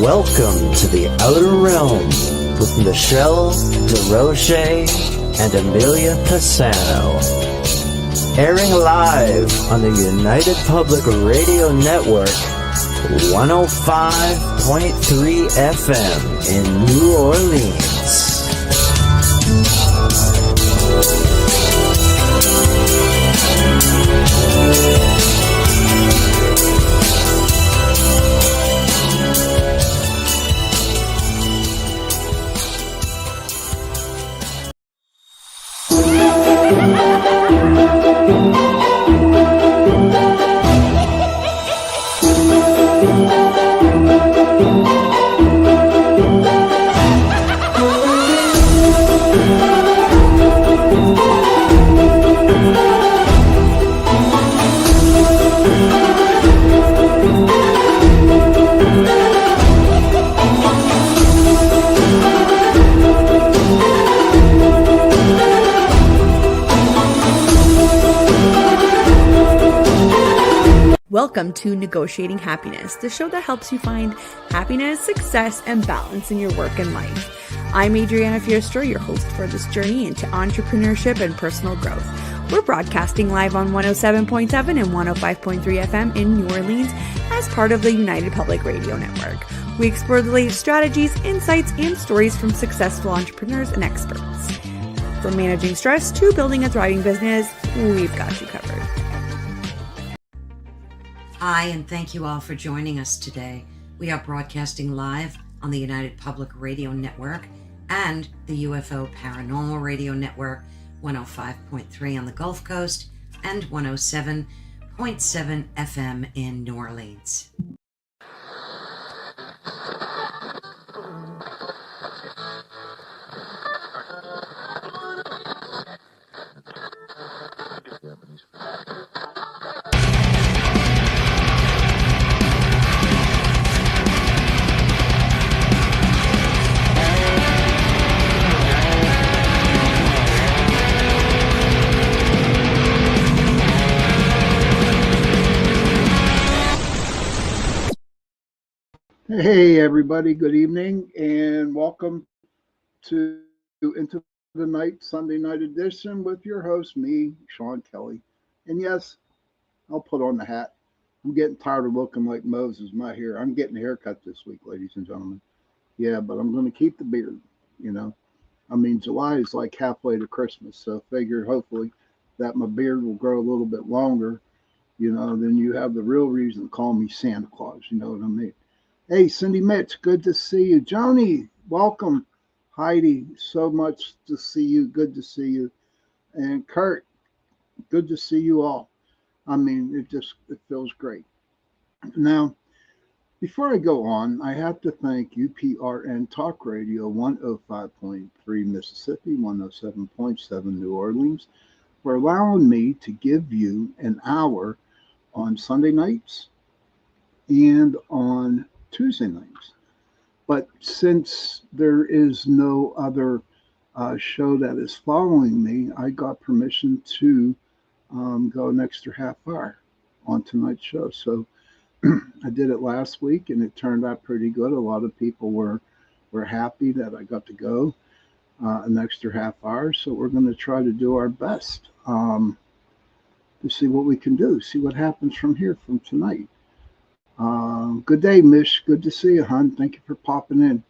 Welcome to the Outer Realm with Michelle DeRoche and Amelia Pisano. Airing live on the United Public Radio Network, 105.3 FM in New Orleans. Welcome to Negotiating Happiness, the show that helps you find happiness, success, and balance in your work and life. I'm Adriana Fiestra, your host for this journey into entrepreneurship and personal growth. We're broadcasting live on 107.7 and 105.3 FM in New Orleans as part of the United Public Radio Network. We explore the latest strategies, insights, and stories from successful entrepreneurs and experts. From managing stress to building a thriving business, we've got you covered. Hi, and thank you all for joining us today. We are broadcasting live on the United Public Radio Network and the UFO Paranormal Radio Network, 105.3 on the Gulf Coast and 107.7 FM in New Orleans. Hey everybody, good evening and welcome to Into the Night Sunday night edition with your host, me, Sean Kelly. And yes, I'll put on the hat. I'm getting tired of looking like Moses, my hair. I'm getting a haircut this week, ladies and gentlemen. Yeah, but I'm going to keep the beard, you know. I mean, July is like halfway to Christmas, so figure hopefully that my beard will grow a little bit longer, you know, then you have the real reason to call me Santa Claus, you know what I mean? Hey, Cindy Mitch, good to see you. Joni, welcome. Heidi, so much to see you. Good to see you. And Kurt, good to see you all. I mean, it feels great. Now, before I go on, I have to thank UPRN Talk Radio 105.3 Mississippi, 107.7 New Orleans for allowing me to give you an hour on Sunday nights and on Tuesday nights. But since there is no other show that is following me, I got permission to go an extra half hour on tonight's show. So I did it last week and it turned out pretty good. A lot of people were happy that I got to go an extra half hour. So we're going to try to do our best to see what we can do, see what happens from here, from tonight. Good day, Mish. Good to see you, hon. Thank you for popping in.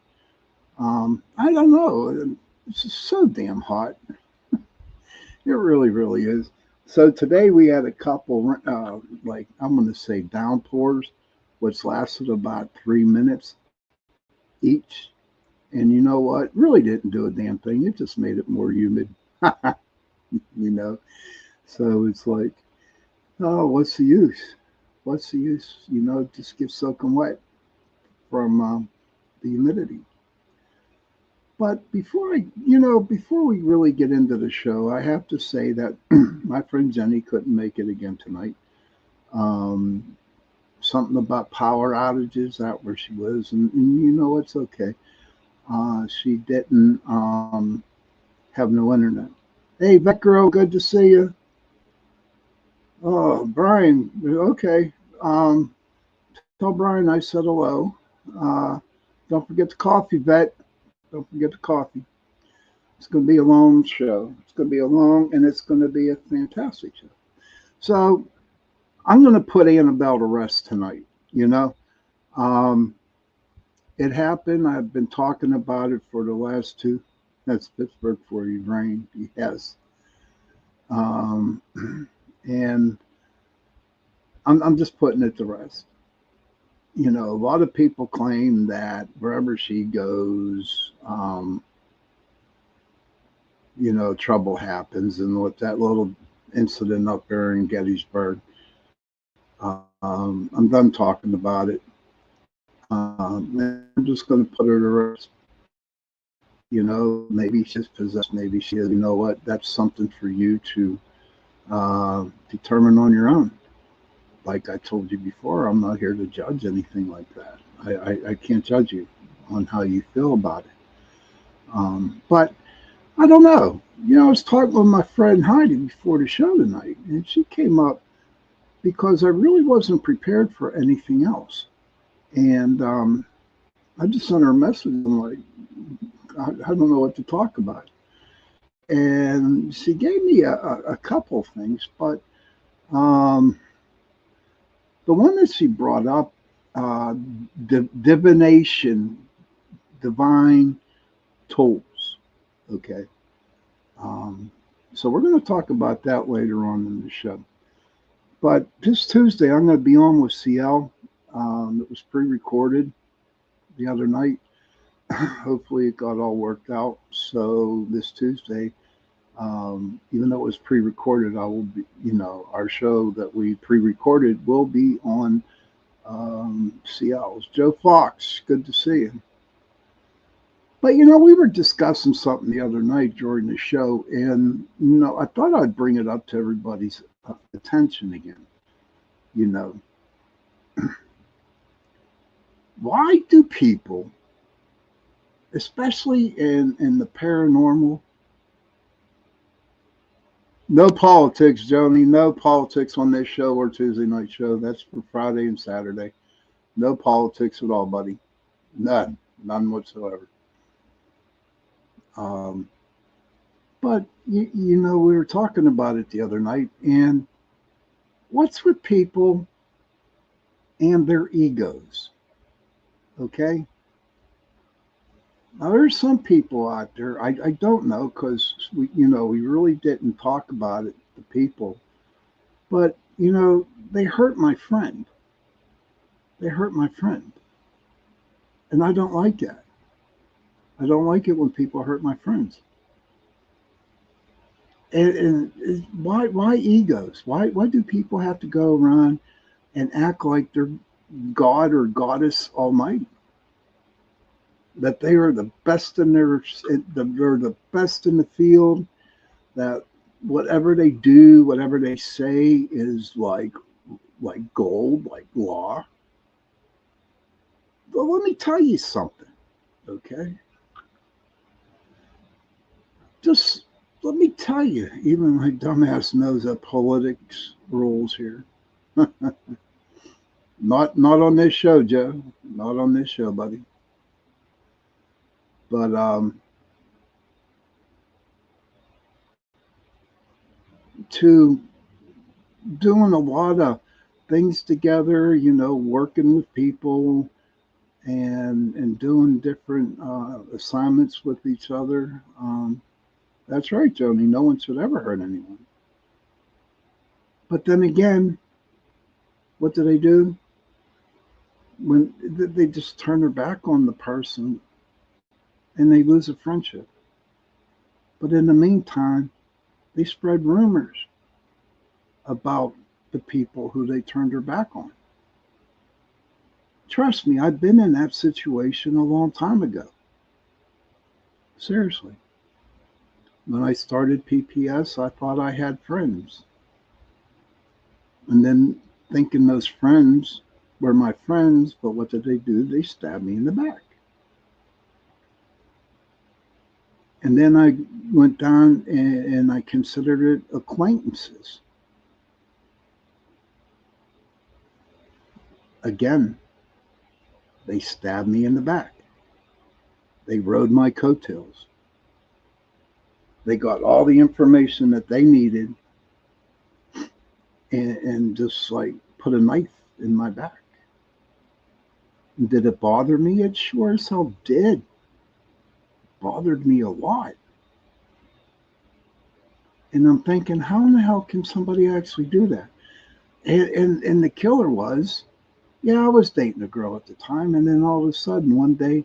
I don't know. It's just so damn hot. It really, really is. So today we had a couple, like I'm going to say downpours, which lasted about 3 minutes each. And you know what? Really didn't do a damn thing. It just made it more humid. You know? So it's like, oh, what's the use? What's the use? You know, just get soaking wet from the humidity. But before we really get into the show, I have to say that my friend Jennie couldn't make it again tonight. Something about power outages out where she lives, and you know, it's okay. She didn't have no internet. Hey, Vet Girl, good to see you. Oh, Brian, okay. Tell Brian I said hello. Don't forget the coffee, vet. Don't forget the coffee. It's going to be a long show. It's going to be a long, and it's going to be a fantastic show. So I'm going to put Annabelle to rest tonight. You know, um, it happened. I've been talking about it for the last two. That's Pittsburgh for you, Rain. Yes. Um, and I'm just putting it to rest. You know, a lot of people claim that wherever she goes, you know, trouble happens. And with that little incident up there in Gettysburg, I'm done talking about it. I'm just going to put her to rest. You know, maybe she's possessed, maybe she is. You know what? That's something for you to determine on your own. Like I told you before, I'm not here to judge anything like that. I can't judge you on how you feel about it. But I don't know. You know, I was talking with my friend Heidi before the show tonight, and she came up because I really wasn't prepared for anything else. And I just sent her a message. I'm like, I don't know what to talk about. And she gave me a couple of things, but um, the one that she brought up, uh, divination, divine tools. Okay. Um, so we're going to talk about that later on in the show. But this Tuesday, I'm going to be on with CL. It was pre-recorded the other night. Hopefully, it got all worked out. So this Tuesday, even though it was pre-recorded, I will be, you know, our show that we pre-recorded will be on CL's. Joe Fox, good to see you. But you know, we were discussing something the other night during the show, and you know, I thought I'd bring it up to everybody's attention again. You know, why do people, especially in the paranormal, no politics, Joni, no politics on this show or Tuesday night show. That's for Friday and Saturday. No politics at all, buddy. None whatsoever. Um, but you know, we were talking about it the other night, and what's with people and their egos? Okay. Now, there's some people out there, I don't know, because we really didn't talk about it, the people, but, you know, they hurt my friend. They hurt my friend. And I don't like that. I don't like it when people hurt my friends. And why egos? Why do people have to go around and act like they're God or Goddess Almighty? That they are the best they're the best in the field, that whatever they do, whatever they say is like gold, like law. But let me tell you something, okay? Just let me tell you, even my dumbass knows that politics rules here. Not on this show, Joe. Not on this show, buddy. But to doing a lot of things together, you know, working with people and doing different assignments with each other. That's right, Joni. No one should ever hurt anyone. But then again, what do they do? When they just turn their back on the person and they lose a friendship. But in the meantime, they spread rumors about the people who they turned their back on. Trust me, I've been in that situation a long time ago. Seriously. When I started PPS, I thought I had friends. And then thinking those friends were my friends, but what did they do? They stabbed me in the back. And then I went down and I considered it acquaintances. Again, they stabbed me in the back. They rode my coattails. They got all the information that they needed and just like put a knife in my back. And did it bother me? It sure as hell did. Bothered me a lot. And I'm thinking, how in the hell can somebody actually do that? And the killer was, yeah, I was dating a girl at the time, and then all of a sudden one day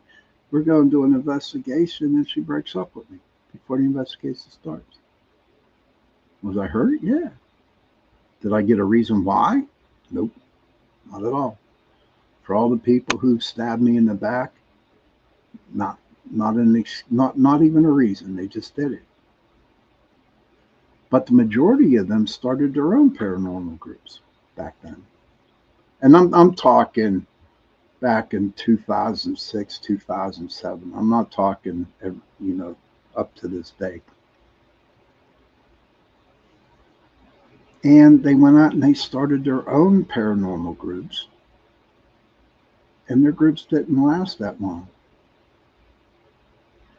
we're going to do an investigation and she breaks up with me before the investigation starts. Was I hurt? Yeah. Did I get a reason why? Nope, not at all. For all the people who stabbed me in the back, not not even a reason. They just did it. But the majority of them started their own paranormal groups back then. And I'm talking back in 2006, 2007. I'm not talking, up to this day. And they went out and they started their own paranormal groups. And their groups didn't last that long.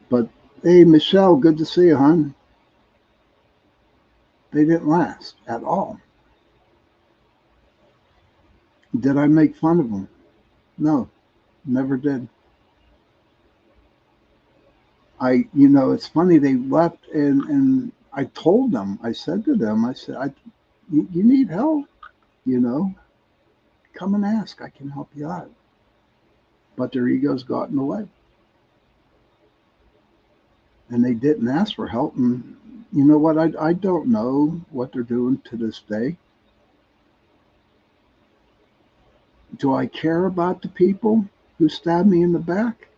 But hey, Michelle, good to see you, hon. They didn't last at all. Did I make fun of them? No, never did. It's funny, they left and I told them, I said to them, I said, you need help, come and ask, I can help you out. But their egos got in the way. And they didn't ask for help. And you know what? I don't know what they're doing to this day. Do I care about the people who stabbed me in the back?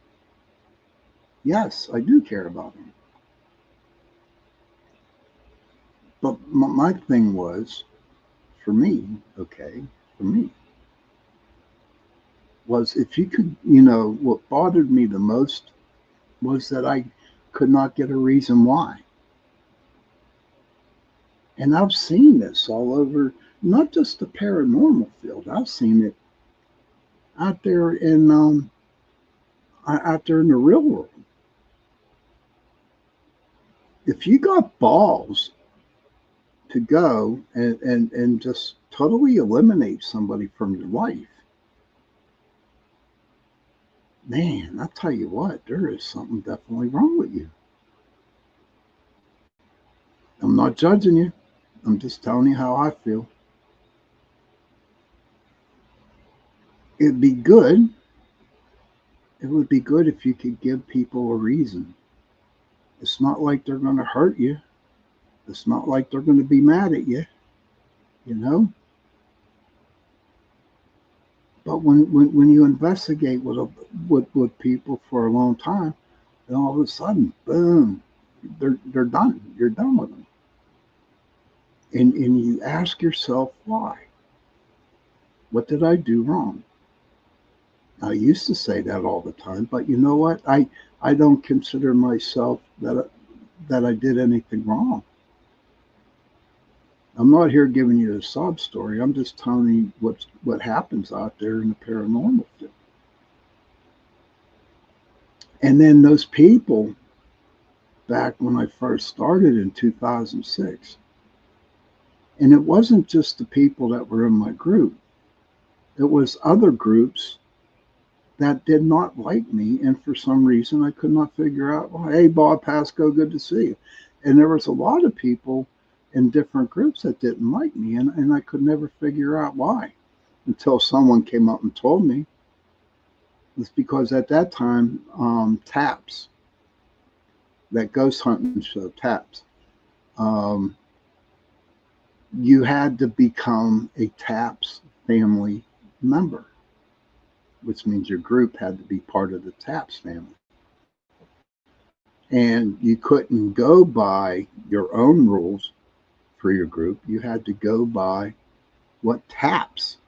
Yes, I do care about them. But my thing was, for me, was if you could, what bothered me the most was that I could not get a reason why. And I've seen this all over, not just the paranormal field. I've seen it out there in the real world. If you got balls to go and just totally eliminate somebody from your life, man, I'll tell you what, there is something definitely wrong with you. I'm not judging you. I'm just telling you how I feel. It'd be good. It would be good if you could give people a reason. It's not like they're going to hurt you. It's not like they're going to be mad at you, But when you investigate with people for a long time, and all of a sudden, boom, they're done. You're done with them. And you ask yourself why. What did I do wrong? I used to say that all the time, but you know what? I don't consider myself that I did anything wrong. I'm not here giving you a sob story. I'm just telling you what happens out there in the paranormal field. And then those people, back when I first started in 2006, and it wasn't just the people that were in my group. It was other groups that did not like me, and for some reason I could not figure out, well, hey, Bob Pasco, good to see you. And there was a lot of people in different groups that didn't like me, and I could never figure out why until someone came up and told me. It's because at that time, TAPS, that ghost hunting show, TAPS, you had to become a TAPS family member, which means your group had to be part of the TAPS family. And you couldn't go by your own rules for your group. You had to go by what TAPS,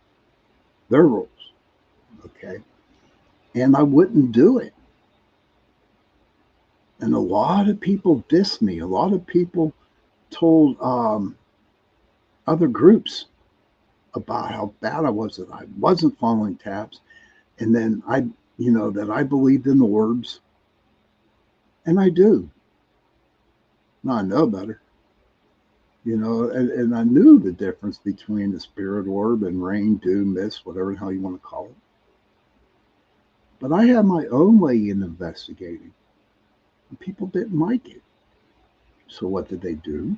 their rules. Okay. And I wouldn't do it. And a lot of people dissed me. A lot of people told other groups about how bad I was, that I wasn't following TAPS. And then that I believed in orbs. And I do. Now I know better. And I knew the difference between the spirit orb and rain, dew, mist, whatever the hell you want to call it. But I had my own way in investigating, and people didn't like it. So what did they do?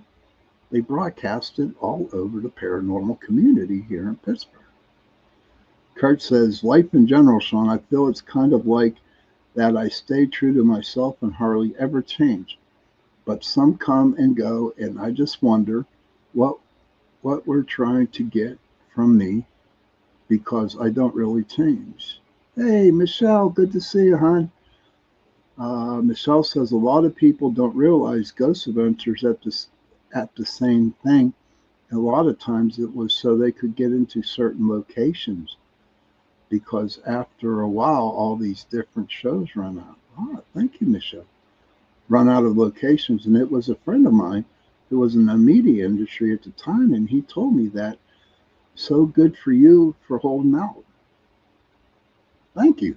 They broadcast it all over the paranormal community here in Pittsburgh. Kurt says, life in general, Sean, I feel it's kind of like that I stay true to myself and hardly ever change. But some come and go, and I just wonder what what we're trying to get from me because I don't really change. Hey, Michelle, good to see you, hon. Michelle says a lot of people don't realize ghost adventures at the same thing. A lot of times it was so they could get into certain locations because after a while, all these different shows run out. Ah, thank you, Michelle. Run out of locations. And it was a friend of mine who was in the media industry at the time, and he told me that. So good for you for holding out. Thank you.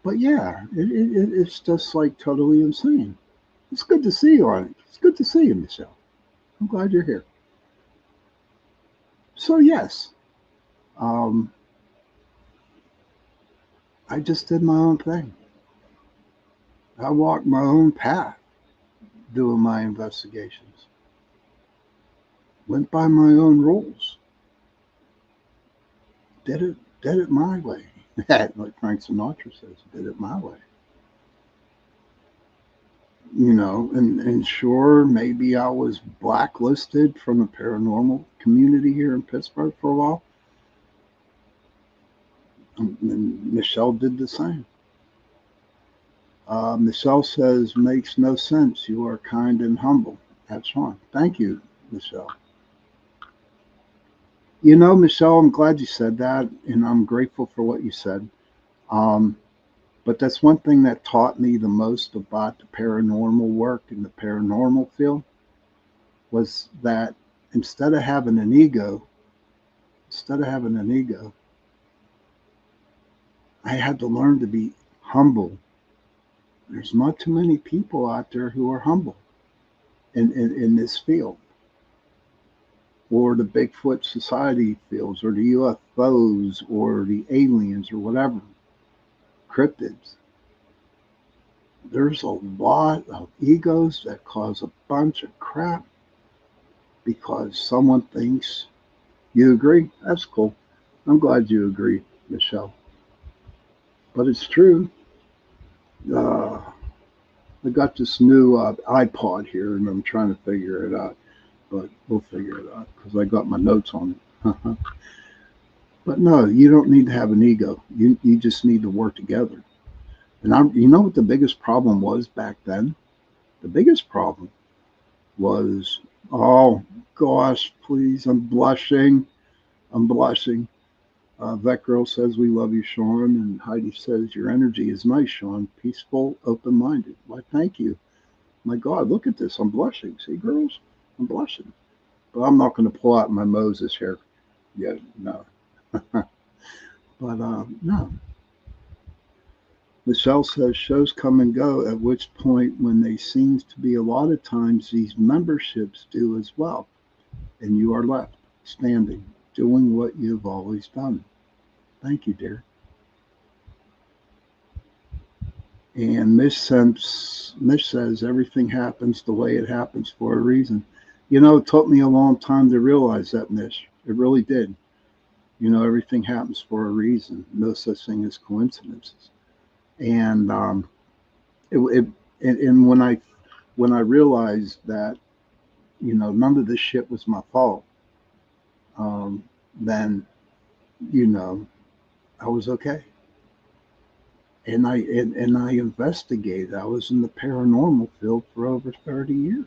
But yeah, it's just like totally insane. It's good to see you, Arnie. It's good to see you, Michelle. I'm glad you're here. So yes, um, I just did my own thing. I walked my own path doing my investigations. Went by my own rules. Did it my way. Like Frank Sinatra says, did it my way. And sure, maybe I was blacklisted from the paranormal community here in Pittsburgh for a while. And Michelle did the same. Michelle says, makes no sense. You are kind and humble. That's right. Thank you, Michelle. Michelle, I'm glad you said that, and I'm grateful for what you said. Um, but that's one thing that taught me the most about the paranormal work in the paranormal field was that instead of having an ego, instead of having an ego, I had to learn to be humble. There's not too many people out there who are humble in this field, or the Bigfoot Society fields, or the UFOs, or the aliens, or whatever, cryptids. There's a lot of egos that cause a bunch of crap because someone thinks you agree. That's cool. I'm glad you agree, Michelle. But it's true. Uh, I got this new iPod here, and I'm trying to figure it out. But we'll figure it out because I got my notes on it. But no, you don't need to have an ego. You just need to work together. And you know what the biggest problem was back then? The biggest problem was, oh gosh, please, I'm blushing. I'm blushing. Vet Girl says, we love you, Sean. And Heidi says, your energy is nice, Sean. Peaceful, open-minded. Why, thank you. My God, look at this. I'm blushing. See, girls? I'm blushing. But I'm not going to pull out my Moses here yet. No. But no. Michelle says, shows come and go, at which point when they seems to be a lot of times these memberships do as well. And you are left standing, doing what you've always done. Thank you, dear. And Mish says everything happens the way it happens for a reason. It took me a long time to realize that, Mish. It really did. Everything happens for a reason. No such thing as coincidences. And it, it and when I realized that none of this shit was my fault, then I was okay. And I investigated. I was in the paranormal field for over 30 years.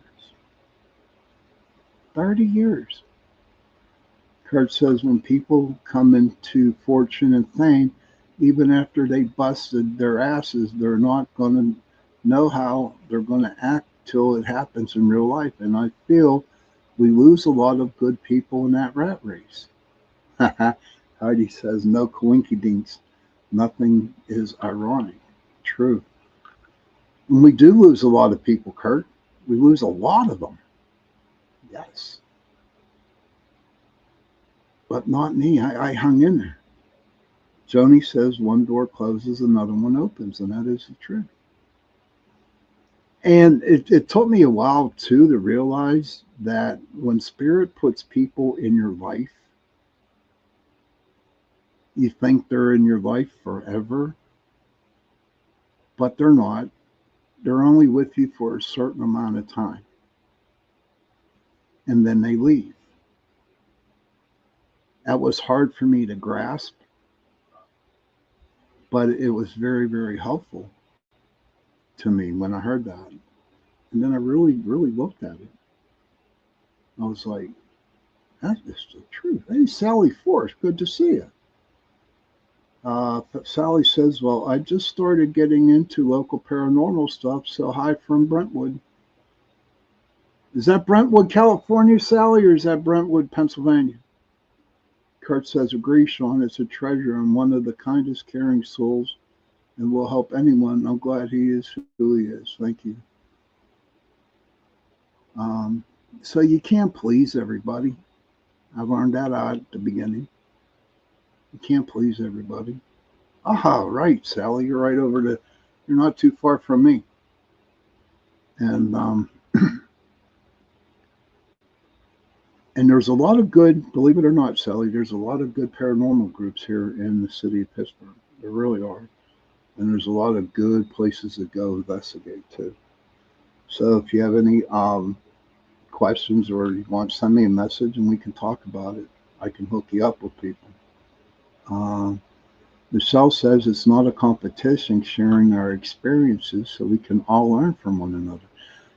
30 years. Kurt says when people come into fortune and fame, even after they busted their asses, they're not going to know how they're going to act till it happens in real life. And I feel we lose a lot of good people in that rat race. Heidi says, no coinkydinks. Nothing is ironic. True. And we do lose a lot of people, Kurt. We lose a lot of them. Yes. But not me. I hung in there. Joni says one door closes, another one opens, and that is the truth. And it took me a while, too, to realize that when Spirit puts people in your life, you think they're in your life forever, but they're not. They're only with you for a certain amount of time, and then they leave. That was hard for me to grasp, but it was very, very helpful to me when I heard that. And then I really, really looked at it. I was like, that is the truth. Hey, Sally Force, good to see you. Sally says, well, I just started getting into local paranormal stuff, so hi from Brentwood. Is that Brentwood, California, Sally, or is that Brentwood, Pennsylvania? Kurt says, agree, Sean, it's a treasure and one of the kindest, caring souls and will help anyone. I'm glad he is who he is. Thank you. So you can't please everybody. I learned that out at the beginning. You can't please everybody. Aha, right, Sally. You're right over the. You're not too far from me. And and there's a lot of good. Believe it or not, Sally. There's a lot of good paranormal groups here in the city of Pittsburgh. There really are. And there's a lot of good places to go investigate too. So if you have any questions or you want to send me a message and we can talk about it, I can hook you up with people. Michelle says it's not a competition, sharing our experiences so we can all learn from one another.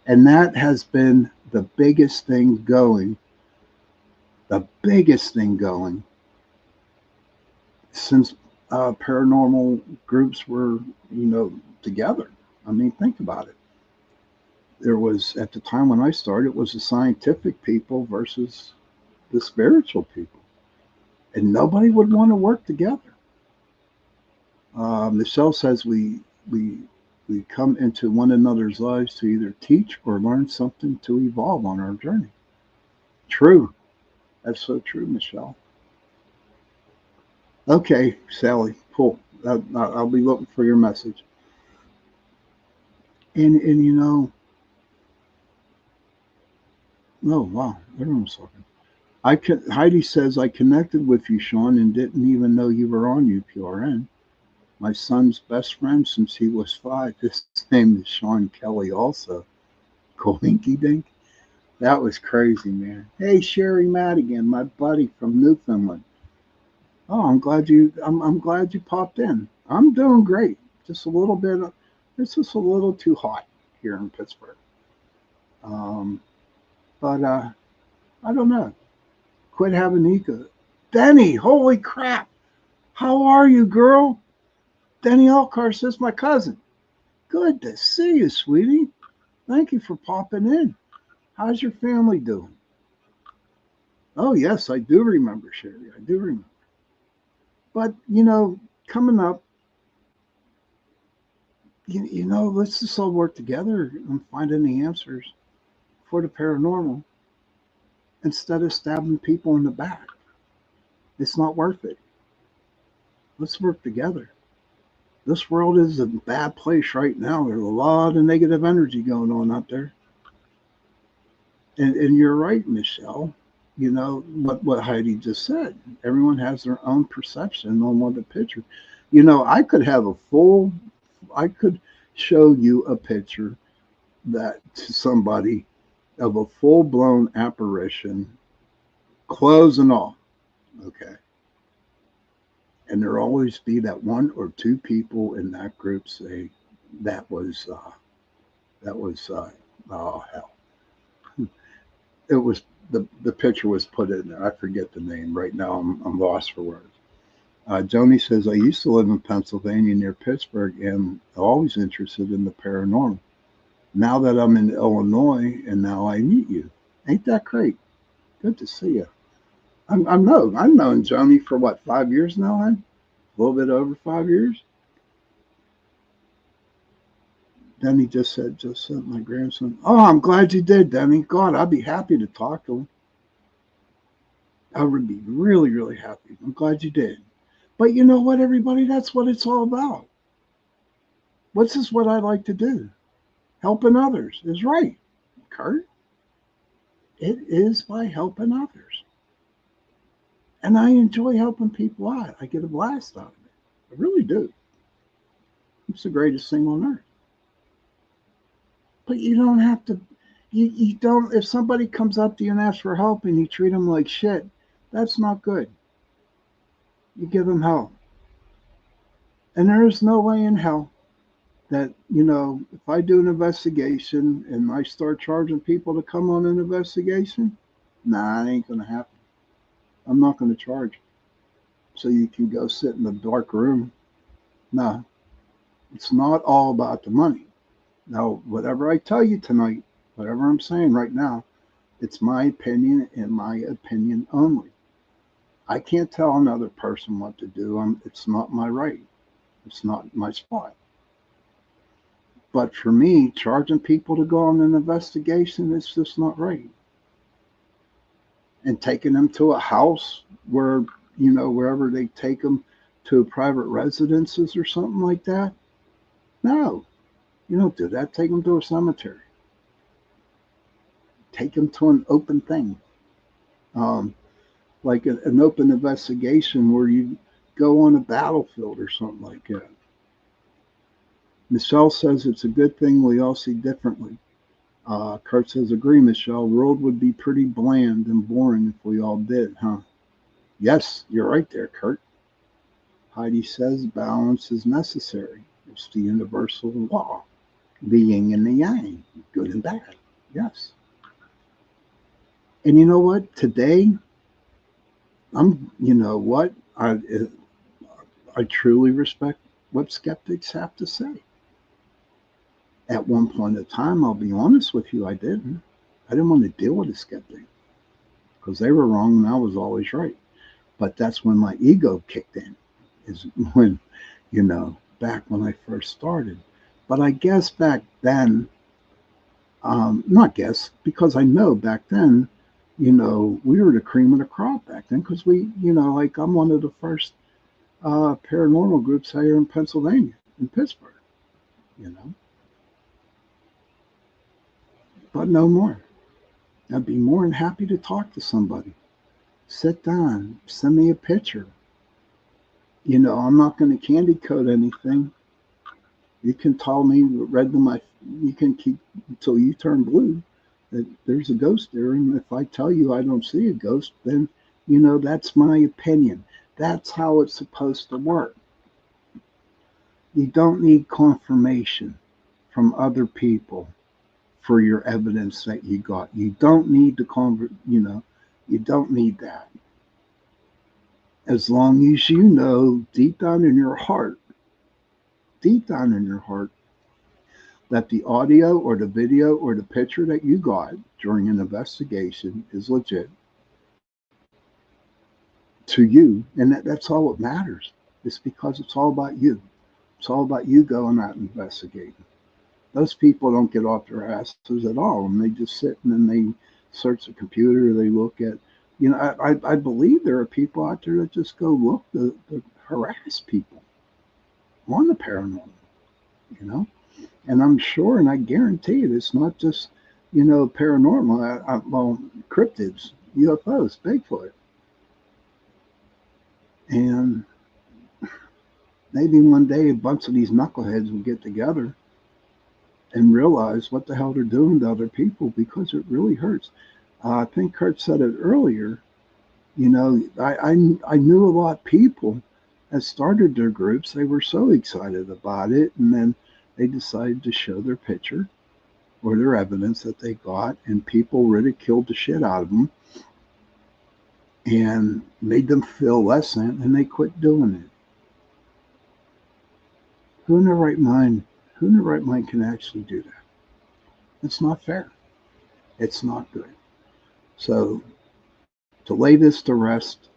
And that has been the biggest thing going since paranormal groups were, together. I mean, think about it. There was, at the time when I started, it was the scientific people versus the spiritual people. And nobody would want to work together. Michelle says we come into one another's lives to either teach or learn something to evolve on our journey. True. That's so true, Michelle. Okay, Sally, cool. I'll be looking for your message. And oh wow, everyone's talking. Heidi says I connected with you, Sean, and didn't even know you were on UPRN. My son's best friend since he was 5. His name is Sean Kelly also. Coinky dink. That was crazy, man. Hey, Sherry Madigan, my buddy from Newfoundland. Oh, I'm glad you popped in. I'm doing great. Just a little bit. It's just a little too hot here in Pittsburgh. But I don't know. Quit having ego. Denny, holy crap! How are you, girl? Denny Elcar says my cousin. Good to see you, sweetie. Thank you for popping in. How's your family doing? Oh, yes, I do remember, Sherry. I do remember. But, coming up, let's just all work together and find any answers for the paranormal instead of stabbing people in the back. It's not worth it. Let's work together. This world is a bad place right now. There's a lot of negative energy going on out there. And you're right, Michelle. What Heidi just said. Everyone has their own perception on what the picture. I could show you a picture that to somebody of a full-blown apparition, clothes and all. Okay. And there'll always be that one or two people in that group say that was oh hell. It was the picture was put in there. I forget the name right now. I'm lost for words. Joni says I used to live in Pennsylvania near Pittsburgh and always interested in the paranormal. Now that I'm in Illinois and now I meet you, ain't that great? Good to see you. I've known Joni for what, 5 years now, hon? A little bit over 5 years. Denny just said, my grandson. Oh, I'm glad you did, Denny. God, I'd be happy to talk to him. I would be really, really happy. I'm glad you did. But you know what, everybody? That's what it's all about. This is what I like to do. Helping others is right, Kurt. It is by helping others. And I enjoy helping people out. I get a blast out of it. I really do. It's the greatest thing on earth. But you don't have to, you don't, if somebody comes up to you and asks for help and you treat them like shit, that's not good. You give them help. And there is no way in hell that, if I do an investigation and I start charging people to come on an investigation, nah, it ain't going to happen. I'm not going to charge. So you can go sit in a dark room. No, it's not all about the money. Now, whatever I tell you tonight, whatever I'm saying right now, it's my opinion and my opinion only. I can't tell another person what to do. It's not my right. It's not my spot. But for me, charging people to go on an investigation is just not right. And taking them to a house where, wherever they take them to private residences or something like that. No, you don't do that. Take them to a cemetery. Take them to an open thing. Like an open investigation where you go on a battlefield or something like that. Michelle says it's a good thing we all see differently. Kurt says, agree, Michelle. World would be pretty bland and boring if we all did, huh? Yes, you're right there, Kurt. Heidi says balance is necessary. It's the universal law. The yin and the yang, good and bad. Yes. And you know what? Today, I truly respect what skeptics have to say. At one point in time, I'll be honest with you, I didn't. I didn't want to deal with a skeptic because they were wrong and I was always right. But that's when my ego kicked in, is when, back when I first started. But I guess back then, not guess, because I know back then, we were the cream of the crop back then because I'm one of the first paranormal groups here in Pennsylvania, in Pittsburgh, But no more. I'd be more than happy to talk to somebody. Sit down, send me a picture. I'm not going to candy coat anything. You can tell me, you can keep until you turn blue that there's a ghost there. And if I tell you I don't see a ghost, then, that's my opinion. That's how it's supposed to work. You don't need confirmation from other people for your evidence that you got. You don't need you don't need that. As long as you know deep down in your heart, that the audio or the video or the picture that you got during an investigation is legit to you, and that's all that matters. It's because it's all about you. It's all about you going out and investigating. Those people don't get off their asses at all, and they just sit and then they search the computer. They look at, I believe there are people out there that just go look to harass people on the paranormal, and I'm sure, and I guarantee it, it's not just, paranormal. Well, cryptids, UFOs, Bigfoot, and maybe one day a bunch of these knuckleheads will get together and realize what the hell they're doing to other people, because it really hurts. I think Kurt said it earlier. I knew a lot of people that started their groups. They were so excited about it, and then they decided to show their picture or their evidence that they got, and people ridiculed the shit out of them and made them feel less than, and they quit doing it. Who in their right mind can actually do that? It's not fair. It's not good. So to lay this to rest,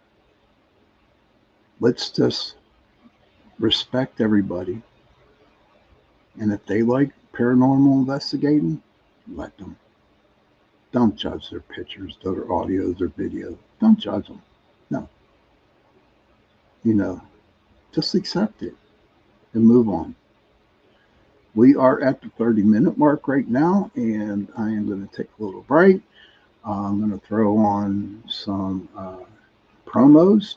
let's just respect everybody. And if they like paranormal investigating, let them. Don't judge their pictures, their audios, their videos. Don't judge them. No, you know, just accept it and move on. We are at the 30-minute mark right now, and I am going to take a little break. I'm going to throw on some promos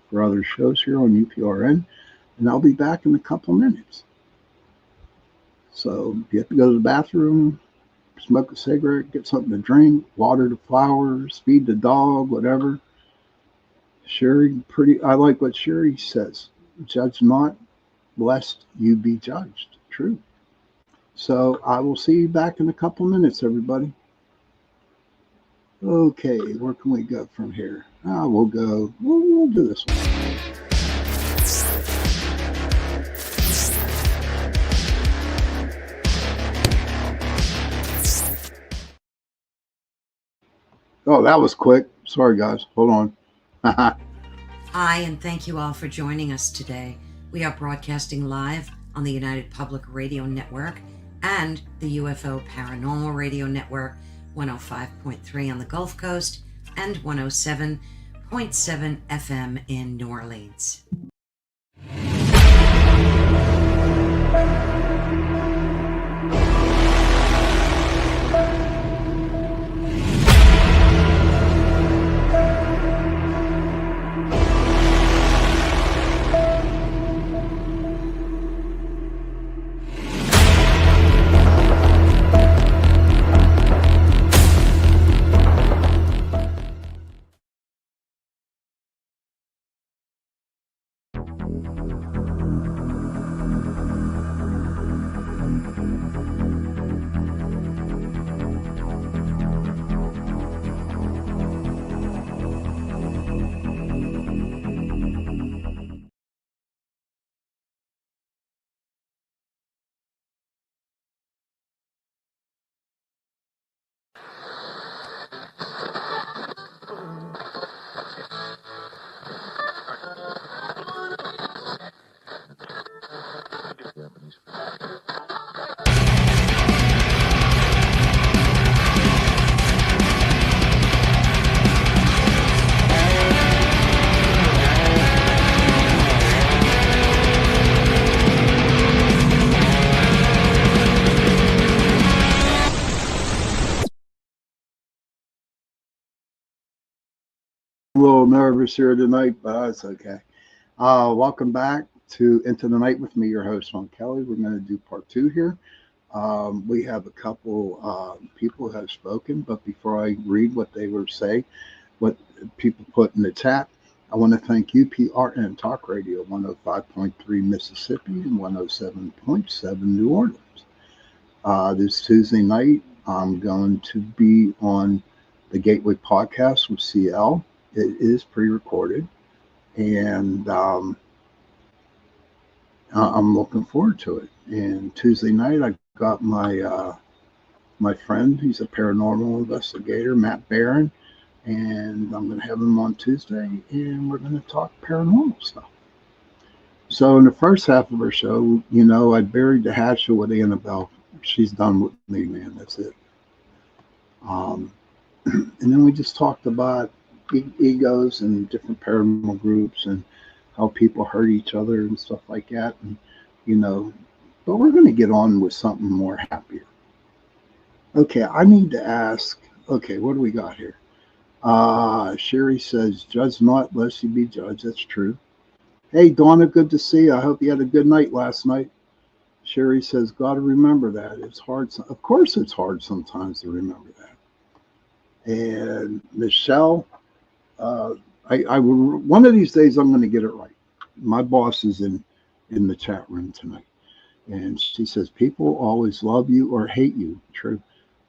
for other shows here on UPRN, and I'll be back in a couple minutes. So if you have to go to the bathroom, smoke a cigarette, get something to drink, water the flowers, feed the dog, whatever. I like what Sherry says. Judge not, lest you be judged. True. So I will see you back in a couple minutes, everybody. Okay, where can we go from here? We'll do this one. Oh, that was quick. Sorry, guys. Hold on. Hi, and thank you all for joining us today. We are broadcasting live on the United Public Radio Network and the UFO Paranormal Radio Network, 105.3 on the Gulf Coast and 107.7 FM in New Orleans. A little nervous here tonight, but it's okay. Welcome back to Into the Night with me, your host, Sean Kelly. We're going to do part 2 here. We have a couple people have spoken, but before I read what they were saying, what people put in the chat, I want to thank UPRN Talk Radio 105.3 Mississippi and 107.7 New Orleans. This Tuesday night, I'm going to be on the Gateway Podcast with CL. It is pre-recorded, and I'm looking forward to it. And Tuesday night, I got my my friend. He's a paranormal investigator, Matt Barron, and I'm going to have him on Tuesday, and we're going to talk paranormal stuff. So in the first half of our show, I buried the hatchet with Annabelle. She's done with me, man. That's it. And then we just talked about egos and different paranormal groups and how people hurt each other and stuff like that. And, but we're going to get on with something more happier. Okay, I need to ask, okay, what do we got here? Sherry says, judge not lest you be judged. That's true. Hey, Donna, good to see you. I hope you had a good night last night. Sherry says, got to remember that. It's hard. Of course it's hard sometimes to remember that. And Michelle, one of these days I'm going to get it right. My boss is in the chat room tonight, and she says people always love you or hate you. True.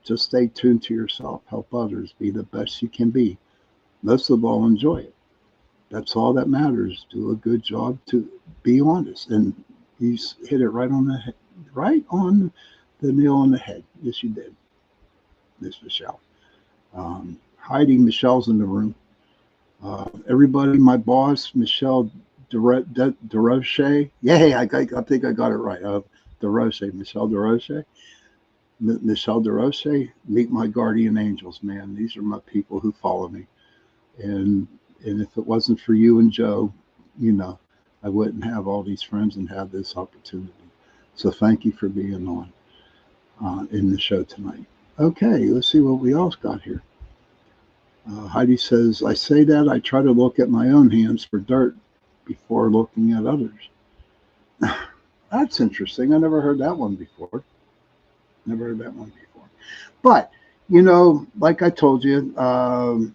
Just stay tuned to yourself. Help others. Be the best you can be. Most of all, enjoy it. That's all that matters. Do a good job to be honest. And you hit it right on the head, right on the nail on the head. Yes, you did, Miss Michelle. Heidi, Michelle's in the room. Everybody, my boss, Michelle DeRoche. Yay, I think I got it right. DeRoche, Michelle DeRoche. Michelle DeRoche, meet my guardian angels, man. These are my people who follow me. And if it wasn't for you and Joe, you know, I wouldn't have all these friends and have this opportunity. So thank you for being on in the show tonight. Okay, let's see what we else got here. Heidi says, I say that I try to look at my own hands for dirt before looking at others. That's interesting. I never heard that one before. Never heard that one before. But, like I told you, oh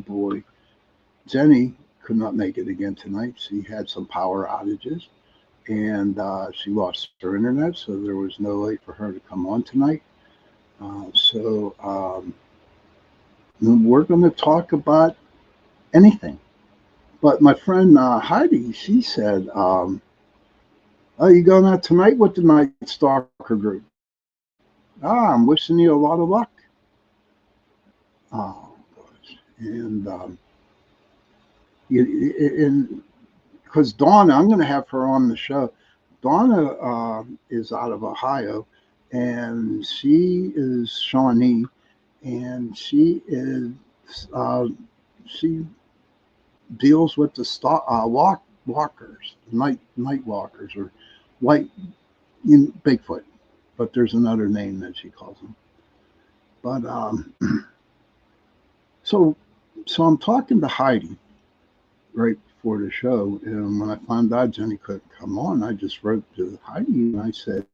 boy, Jennie could not make it again tonight. She had some power outages and she lost her internet, so there was no way for her to come on tonight. So we're going to talk about anything. But my friend Heidi, she said, "Oh, you going out tonight with the Night Stalker group? Ah, I'm wishing you a lot of luck." Oh, gosh. And because Donna, I'm going to have her on the show. Donna is out of Ohio, and she is Shawnee, and uh, she deals with the walkers, night walkers, or white Bigfoot. But there's another name that she calls them. But so so I'm talking to Heidi right before the show, and when I found out Jennie couldn't come on, I just wrote to Heidi and I said,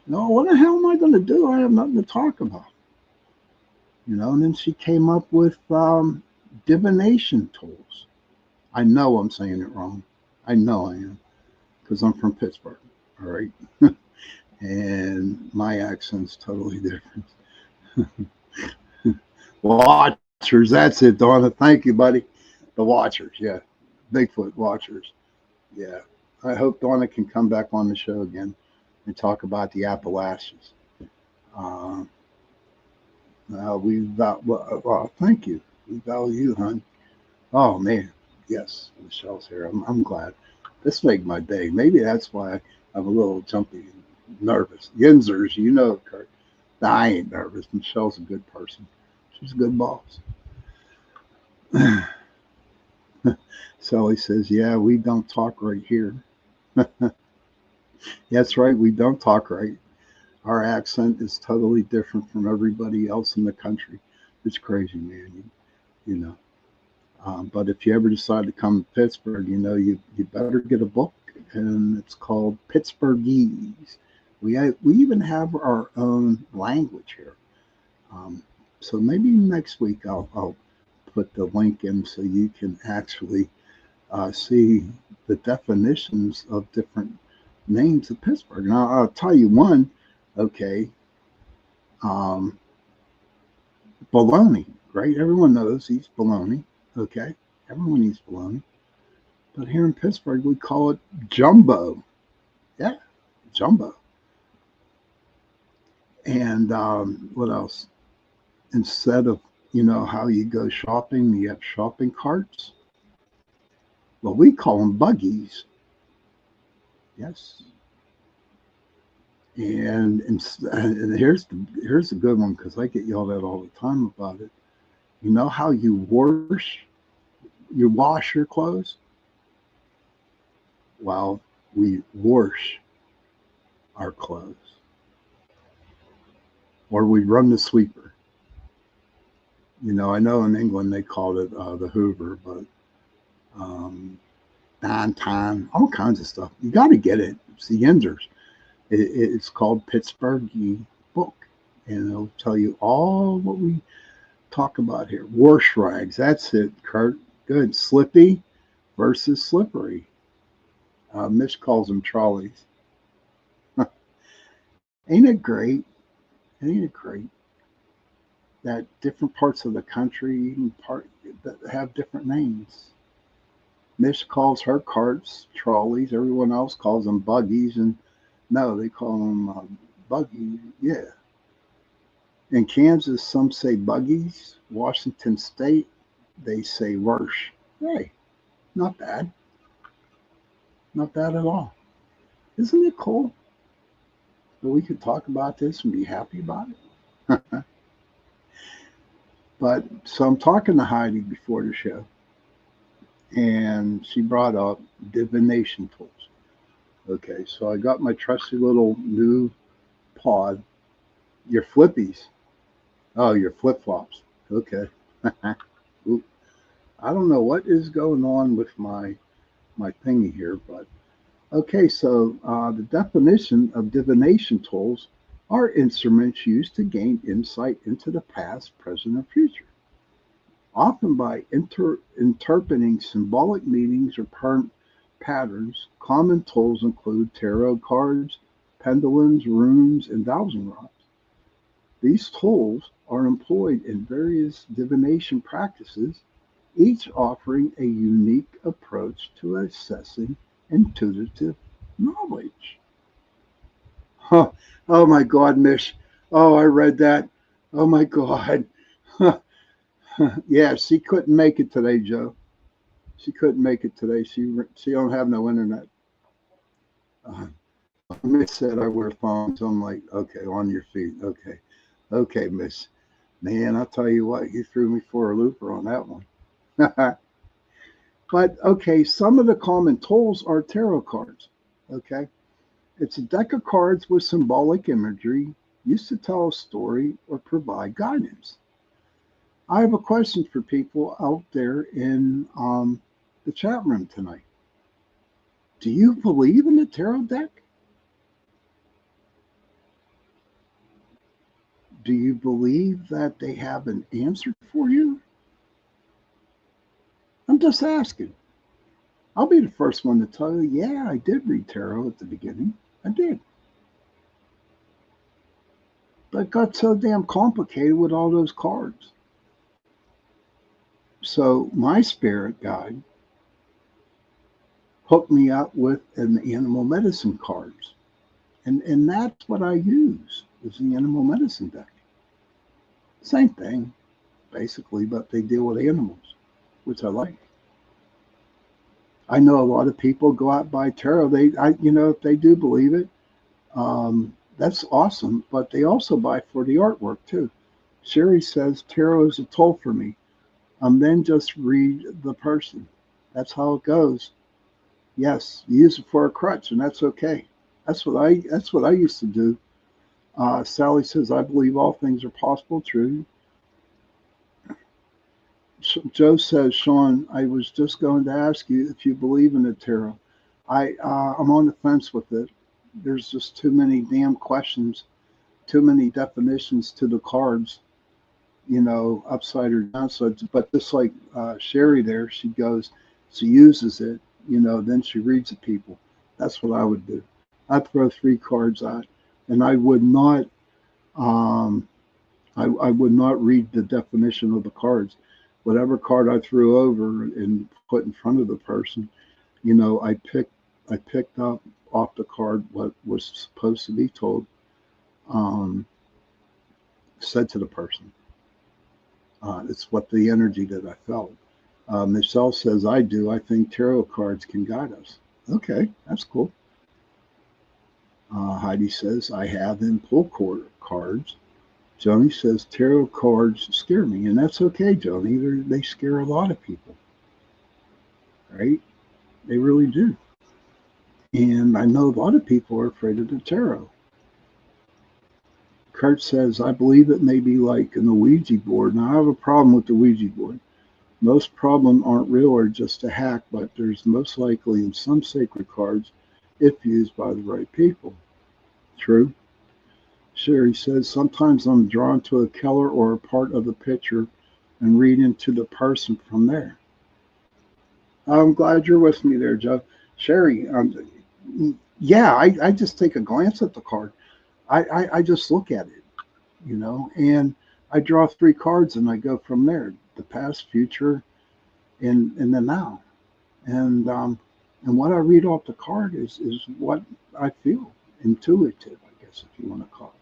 "No, what the hell am I going to do? I have nothing to talk about." And then she came up with divination tools. I know I'm saying it wrong. I know I am, because I'm from Pittsburgh, all right? And my accent's totally different. Watchers, that's it, Donna. Thank you, buddy. The Watchers, yeah. Bigfoot Watchers, yeah. I hope Donna can come back on the show again and talk about the Appalachians. Uh, thank you. We value you, hon. Oh, man. Yes, Michelle's here. I'm glad. This made my day. Maybe that's why I'm a little jumpy and nervous. Yinzers, Kurt. Nah, I ain't nervous. Michelle's a good person. She's a good boss. Sally says, yeah, we don't talk right here. That's right. We don't talk right. Our accent is totally different from everybody else in the country. It's crazy, man. You know. But if you ever decide to come to Pittsburgh, you better get a book, and it's called Pittsburghese. We even have our own language here. So maybe next week I'll put the link in so you can actually see the definitions of different names of Pittsburgh. Now I'll tell you one. Okay, um, bologna, right? Everyone knows he's bologna. Okay, everyone eats bologna. But here in Pittsburgh, we call it jumbo. Yeah, jumbo. And what else? Instead of, how you go shopping, you have shopping carts. Well, we call them buggies. Yes. And here's the good one, because I get yelled at all the time about it. You know how you wash your clothes? Well, we wash our clothes, or we run the sweeper. I know in England they called it the Hoover, but time, all kinds of stuff. You got to get it. It's the Yinzers. It's called Pittsburgh Book, and it'll tell you all what we talk about here. Wash rags. That's it, Kurt. Good. Slippy versus slippery. Mitch calls them trolleys. Ain't it great? Ain't it great that different parts of the country that have different names? Mish calls her carts trolleys. Everyone else calls them buggies, and no, they call them buggy. Yeah. In Kansas, some say buggies. Washington State, they say worsh. Hey, not bad. Not bad at all. Isn't it cool? But we could talk about this and be happy about it. But so I'm talking to Heidi before the show, and she brought up divination tools. Okay, so I got my trusty little new pod. Your flippies. Oh, your flip flops. Okay. Oop. I don't know what is going on with my thingy here, but okay. So the definition of divination tools are instruments used to gain insight into the past, present, or future, often by interpreting symbolic meanings or patterns. Common tools include tarot cards, pendulums, runes, and dowsing rods. These tools are employed in various divination practices, each offering a unique approach to assessing intuitive knowledge. Huh. Oh my God, Mish. Oh, I read that. Oh my God. Yeah, she couldn't make it today, Joe. She couldn't make it today. She don't have no internet. Miss said I wear thongs. I'm like, okay, on your feet. Okay, okay, Miss. Man, I'll tell you what, you threw me for a looper on that one. But okay, some of the common tools are tarot cards. Okay, it's a deck of cards with symbolic imagery used to tell a story or provide guidance. I have a question for people out there in the chat room tonight. Do you believe in the tarot deck? Do you believe that they have an answer for you? I'm just asking. I'll be the first one to tell you, yeah, I did read tarot at the beginning. I did. But it got so damn complicated with all those cards. So my spirit guide hooked me up with an animal medicine cards. And that's what I use is the animal medicine deck. Same thing, basically, but they deal with animals, which I like. I know a lot of people go out and buy tarot. If they do believe it, that's awesome. But they also buy for the artwork too. Sherry says tarot is a tool for me. Then just read the person. That's how it goes. Yes, you use it for a crutch, and that's okay. That's what I used to do. Sally says I believe all things are possible. True. Joe says, Sean, I was just going to ask you if you believe in the tarot. I'm on the fence with it. There's just too many damn questions, too many definitions to the cards, upside or downside. But just like Sherry there, she uses it, then she reads it people. That's what I would do. I'd throw 3 cards out, and I would not, I would not read the definition of the cards. Whatever card I threw over and put in front of the person, I picked up off the card what was supposed to be told, um, said to the person. It's what the energy that I felt. Michelle says, I do. I think tarot cards can guide us. Okay, that's cool. Heidi says, I have in pull cards. Joni says, tarot cards scare me. And that's okay, Joni. They scare a lot of people, right? They really do. And I know a lot of people are afraid of the tarot. Kurt says, I believe it may be like an Ouija board. Now, I have a problem with the Ouija board. Most problems aren't real or just a hack, but there's most likely in some sacred cards if used by the right people. True. Sherry says, sometimes I'm drawn to a color or a part of the picture and read into the person from there. I'm glad you're with me there, Joe. Sherry, yeah, I just take a glance at the card. I just look at it, and I draw 3 cards and I go from there, the past, future, and the now. And what I read off the card is what I feel, intuitive, I guess, if you want to call it.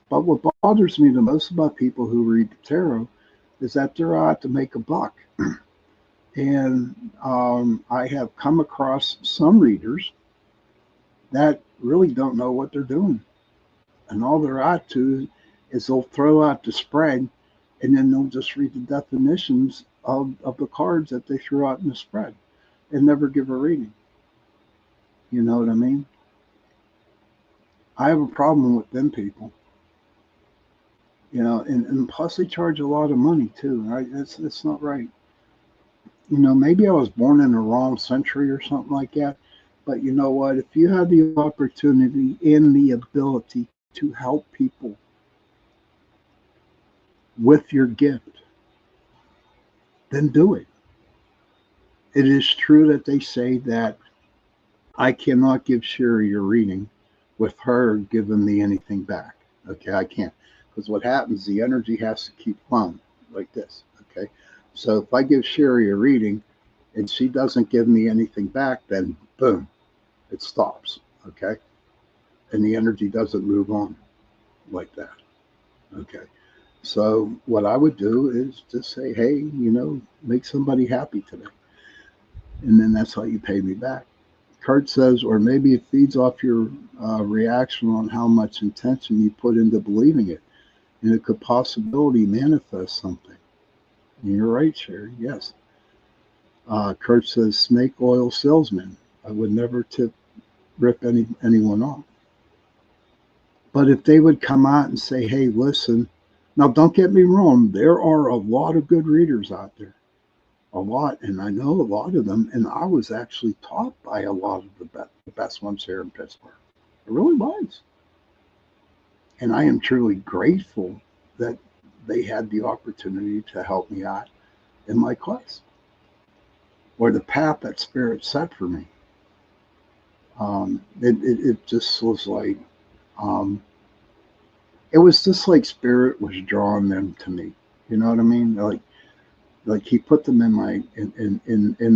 But what bothers me the most about people who read the tarot is that they're out to make a buck. And I have come across some readers that really don't know what they're doing. And all they're at to is they'll throw out the spread and then they'll just read the definitions of the cards that they threw out in the spread and never give a reading. You know what I mean? I have a problem with them people. And plus they charge a lot of money too. Right? That's not right. Maybe I was born in the wrong century or something like that. But you know what? If you have the opportunity and the ability to help people with your gift, then do it. It is true that they say that I cannot give Sherry a reading with her giving me anything back. Okay, I can't. Because what happens, the energy has to keep flowing like this. Okay. So if I give Sherry a reading and she doesn't give me anything back, then boom, it stops. Okay. And the energy doesn't move on like that. Okay. So what I would do is just say, hey, make somebody happy today. And then that's how you pay me back. Kurt says, or maybe it feeds off your reaction on how much intention you put into believing it. And it could possibly manifest something. And you're right, Sherry. Yes. Kurt says, snake oil salesman. I would never rip anyone off. But if they would come out and say, hey, listen, now don't get me wrong, there are a lot of good readers out there. A lot, and I know a lot of them, and I was actually taught by a lot of the best ones here in Pittsburgh. I really was. And I am truly grateful that they had the opportunity to help me out in my quest or the path that Spirit set for me. It just was like, it was just like Spirit was drawing them to me. You know what I mean? Like he put them in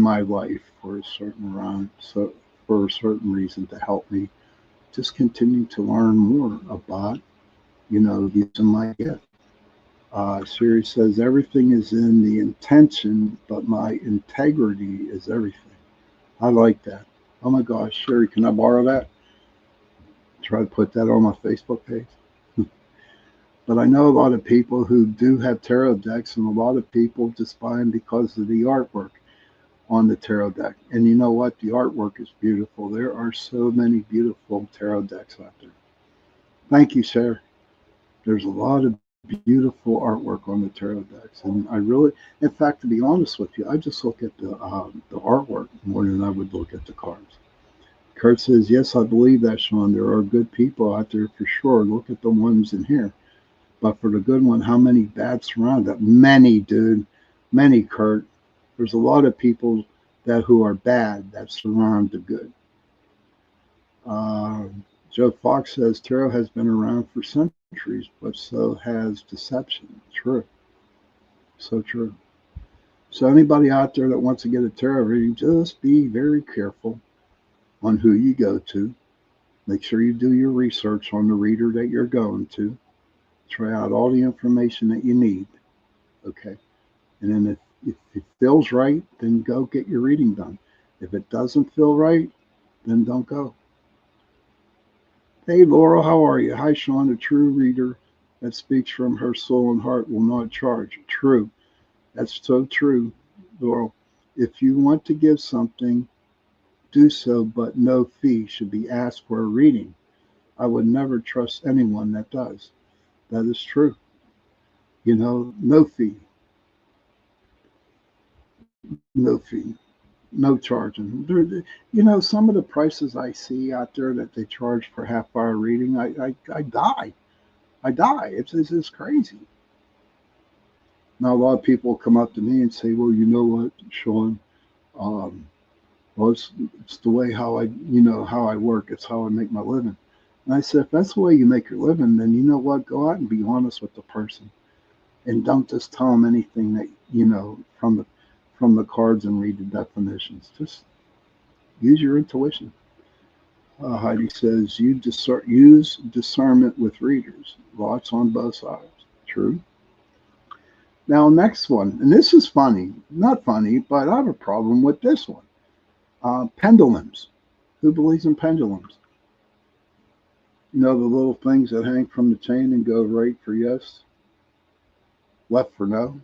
my life for a certain round, so for a certain reason to help me just continue to learn more about, using my gift. Siri says everything is in the intention, but my integrity is everything. I like that. Oh my gosh, Sherry, can I borrow that? Try to put that on my Facebook page. But I know a lot of people who do have tarot decks, and a lot of people just buy them because of the artwork on the tarot deck. And you know what? The artwork is beautiful. There are so many beautiful tarot decks out there. Thank you, Sarah. There's a lot of beautiful artwork on the tarot decks. And I really, in fact, to be honest with you, I just look at the artwork more than I would look at the cards. Kurt says, yes, I believe that, Sean. There are good people out there for sure. Look at the ones in here. But for the good one, how many bad surround it? Many, dude. Many, Kurt. There's a lot of people who are bad that surround the good. Joe Fox says tarot has been around for centuries, but so has deception. True. So true. So anybody out there that wants to get a tarot reading, just be very careful on who you go to. Make sure you do your research on the reader that you're going to. Try out all the information that you need. Okay. And then if it feels right, then go get your reading done. If it doesn't feel right, then don't go. Hey, Laura, how are you? Hi, Sean. A true reader that speaks from her soul and heart will not charge. True. That's so true, Laura. If you want to give something, do so, but no fee should be asked for a reading. I would never trust anyone that does. That is true. No fee. No fee. No charging. Some of the prices I see out there that they charge for half-hour reading, I die. I die. It's crazy. Now, a lot of people come up to me and say, well, you know what, Sean? Well, it's the way how I work. It's how I make my living. And I said, if that's the way you make your living, then you know what? Go out and be honest with the person. And don't just tell them anything that, from the cards and read the definitions. Just use your intuition. Heidi says, use discernment with readers. Lots on both sides. True. Now, next one. And this is funny. Not funny, but I have a problem with this one. Pendulums. Who believes in pendulums? You know, the little things that hang from the chain and go right for yes, left for no.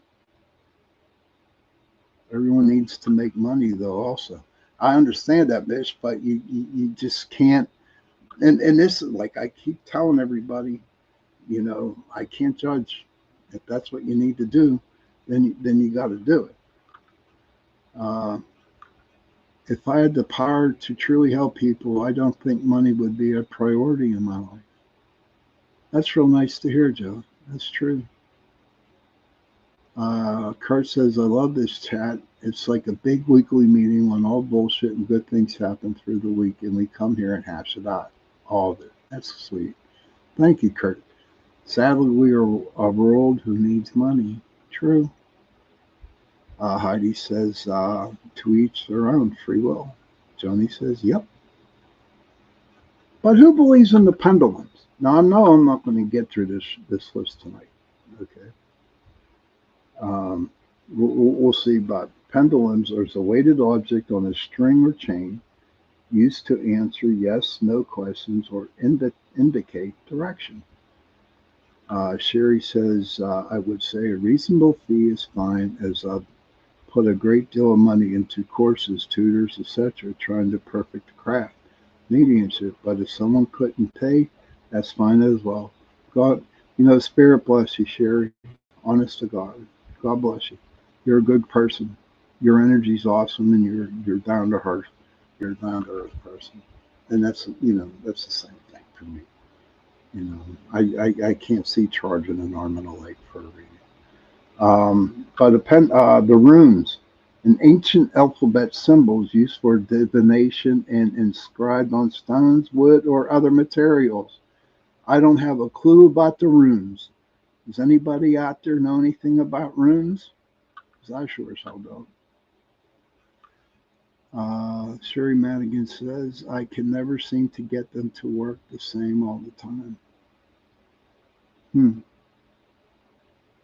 Everyone needs to make money, though, also. I understand that, Mitch, but you just can't. And this is like I keep telling everybody, you know, I can't judge. If that's what you need to do, then you got to do it. Uh, if I had the power to truly help people, I don't think money would be a priority in my life. That's real nice to hear, Joe. That's true. Kurt says, I love this chat. It's like a big weekly meeting when all bullshit and good things happen through the week, and we come here and hash it out. All of it. That's sweet. Thank you, Kurt. Sadly, we are a world who needs money. True. Heidi says, to each their own free will. Joni says, yep. But who believes in the pendulums? Now, I know I'm not going to get through this list tonight. Okay. Um, we'll see, but pendulums are a weighted object on a string or chain used to answer yes, no questions or indicate direction. Sherry says, I would say a reasonable fee is fine as I've put a great deal of money into courses, tutors, etc., trying to perfect the craft, mediumship. But if someone couldn't pay, that's fine as well. God, you know, Spirit bless you, Sherry. Honest to God. God bless you. You're a good person. Your energy's awesome, and you're down to earth. You're a down to earth person, and that's the same thing for me. You know, I can't see charging an arm and a leg for a reading. The runes, an ancient alphabet symbols used for divination and inscribed on stones, wood, or other materials. I don't have a clue about the runes. Does anybody out there know anything about runes? Because I sure as hell don't. Sherry Madigan says, I can never seem to get them to work the same all the time.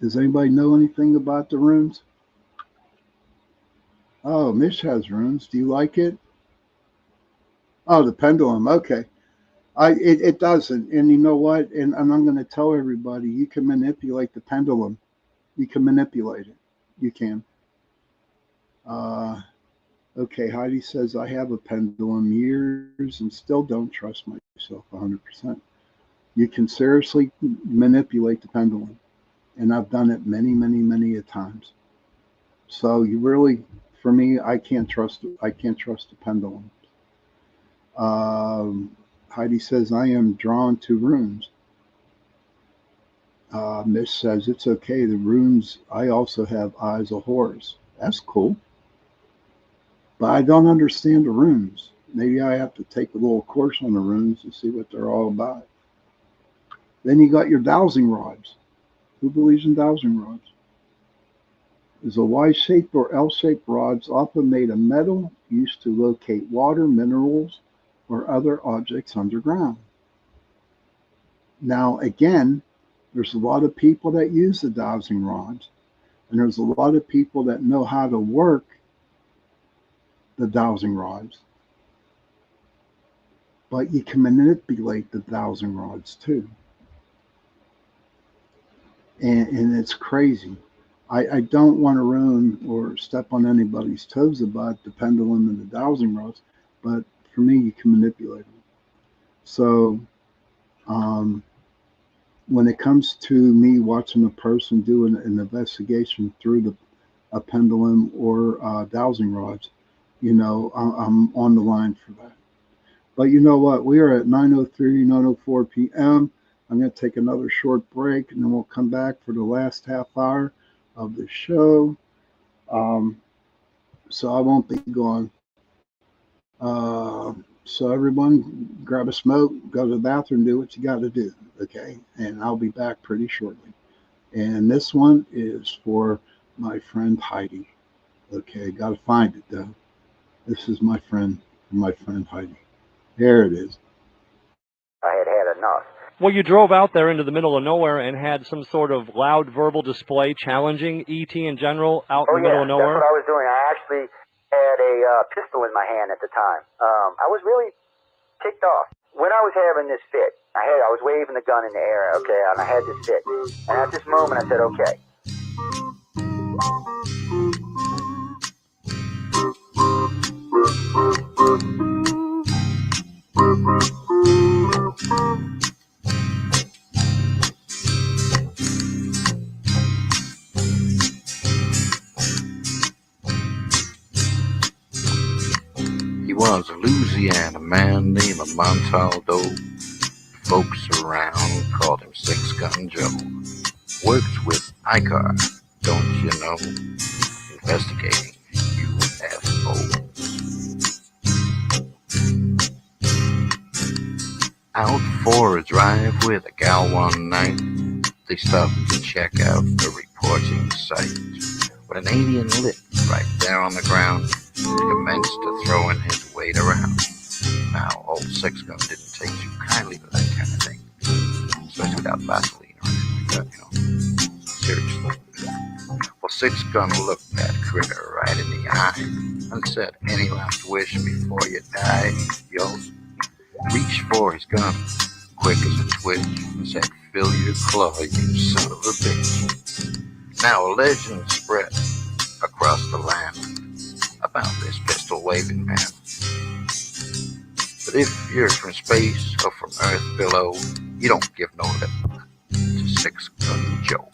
Does anybody know anything about the runes? Oh, Mish has runes. Do you like it? Oh, the pendulum. Okay. It doesn't. And you know what? And I'm going to tell everybody, you can manipulate the pendulum. You can manipulate it. You can. Okay, Heidi says, I have a pendulum years and still don't trust myself 100%. You can seriously manipulate the pendulum. And I've done it many, many, many a times. So you really, for me, I can't trust the pendulum. Heidi says, I am drawn to runes. Miss says, it's okay. The runes, I also have eyes of Horus. That's cool. But I don't understand the runes. Maybe I have to take a little course on the runes to see what they're all about. Then you got your dowsing rods. Who believes in dowsing rods? Is a Y-shaped or L-shaped rods often made of metal used to locate water, minerals, or other objects underground. Now, again, there's a lot of people that use the dowsing rods, and there's a lot of people that know how to work the dowsing rods. But you can manipulate the dowsing rods too. And it's crazy. I don't want to ruin or step on anybody's toes about the pendulum and the dowsing rods, but for me, you can manipulate them. So when it comes to me watching a person do an investigation through a pendulum or dowsing rods, you know, I'm on the line for that. But you know what? We are at 9:03, 9:04 p.m. I'm going to take another short break, and then we'll come back for the last half hour of the show. So I won't be gone. So everyone, grab a smoke, go to the bathroom, do what you got to do, okay? And I'll be back pretty shortly. And this one is for my friend Heidi. Okay, got to find it though. This is my friend Heidi. There it is. I had had enough. Well, you drove out there into the middle of nowhere and had some sort of loud verbal display challenging ET in general out in the middle of nowhere? That's what I was doing. I actually had a pistol in my hand at the time. I was really ticked off. When I was having this fit, I was waving the gun in the air, okay, and I had to sit. And at this moment, I said, okay. He was a Louisiana man named Montaldo. Folks around called him Six Gun Joe. Worked with ICAR, don't you know? Investigating UFOs. Out for a drive with a gal one night, they stopped to check out the reporting site. When an alien lit right there on the ground, he commenced to throwing his weight around. Now, old Six Gun didn't take too kindly to that kind of thing, especially without Vaseline or anything like that, you know. Seriously. Well, Six Gun looked that critter right in the eye and said, "Any last wish before you die, yo?" Reached for his gun, quick as a twitch, and said, "Fill your claw, you son of a bitch." Now a legend spread across the land about this pistol-waving man. But if you're from space or from Earth below, you don't give no lip to Six Gun Joe.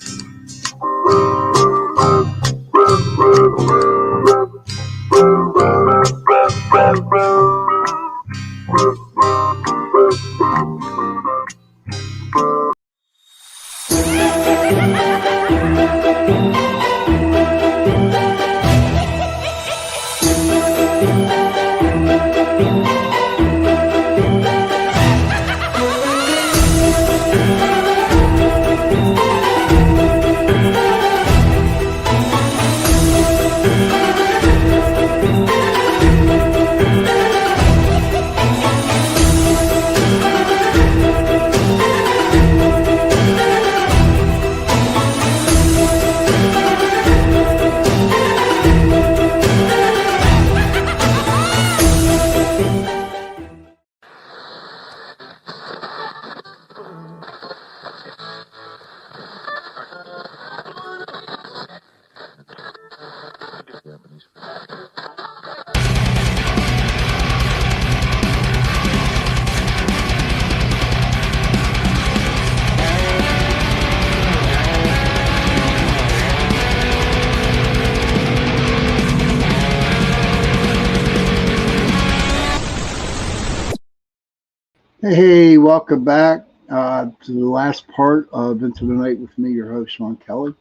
Hey, welcome back to the last part of Into the Night with me, your host, Sean Kelly.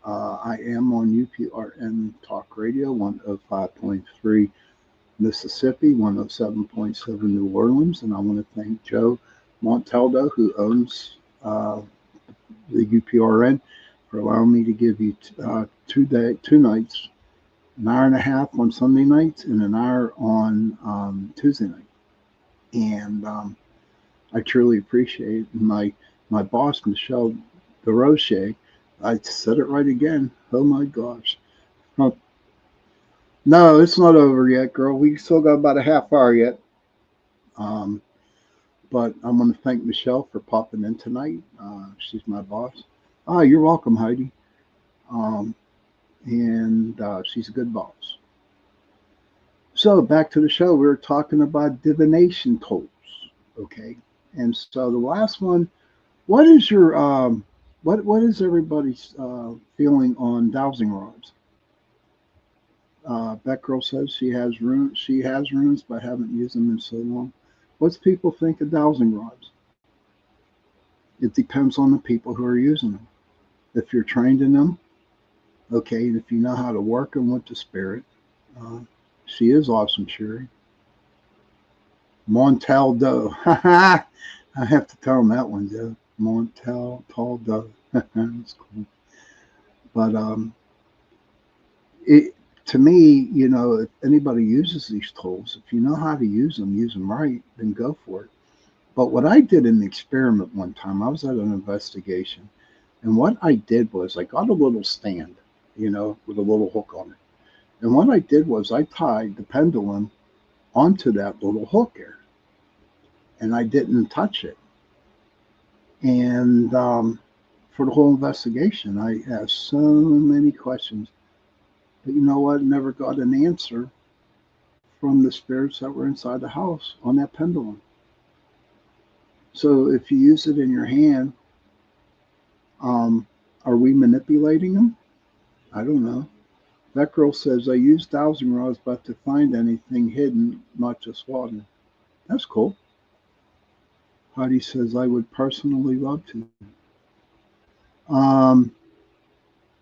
I am on UPRN Talk Radio, 105.3 Mississippi, 107.7 New Orleans, and I want to thank Joe Montaldo, who owns the UPRN, for allowing me to give you 2 nights, an hour and a half on Sunday nights and an hour on Tuesday night. And I truly appreciate it. My boss, Michelle DeRoche, I said it right again. Oh my gosh. No, it's not over yet, girl. We still got about a half hour yet. But I want to thank Michelle for popping in tonight. She's my boss. You're welcome, Heidi. And she's a good boss. So back to the show. We were talking about divination tools. Okay. And so the last one, what is your what is everybody's feeling on dowsing rods? That girl says she has runes. She has runes, but haven't used them in so long. What's people think of dowsing rods? It depends on the people who are using them. If you're trained in them, okay, and if you know how to work them with the spirit, she is awesome, Sherry. Montaldo. I have to tell him that one, Joe. Montaldo. That's cool. But to me, you know, if anybody uses these tools, if you know how to use them right, then go for it. But what I did in the experiment one time, I was at an investigation, and what I did was I got a little stand, you know, with a little hook on it. And what I did was I tied the pendulum onto that little hook here, and I didn't touch it. And for the whole investigation, I asked so many questions. But you know what? Never got an answer from the spirits that were inside the house on that pendulum. So if you use it in your hand, are we manipulating them? I don't know. That girl says, I use dowsing rods, but to find anything hidden, not just water. That's cool. Heidi says, I would personally love to. Um,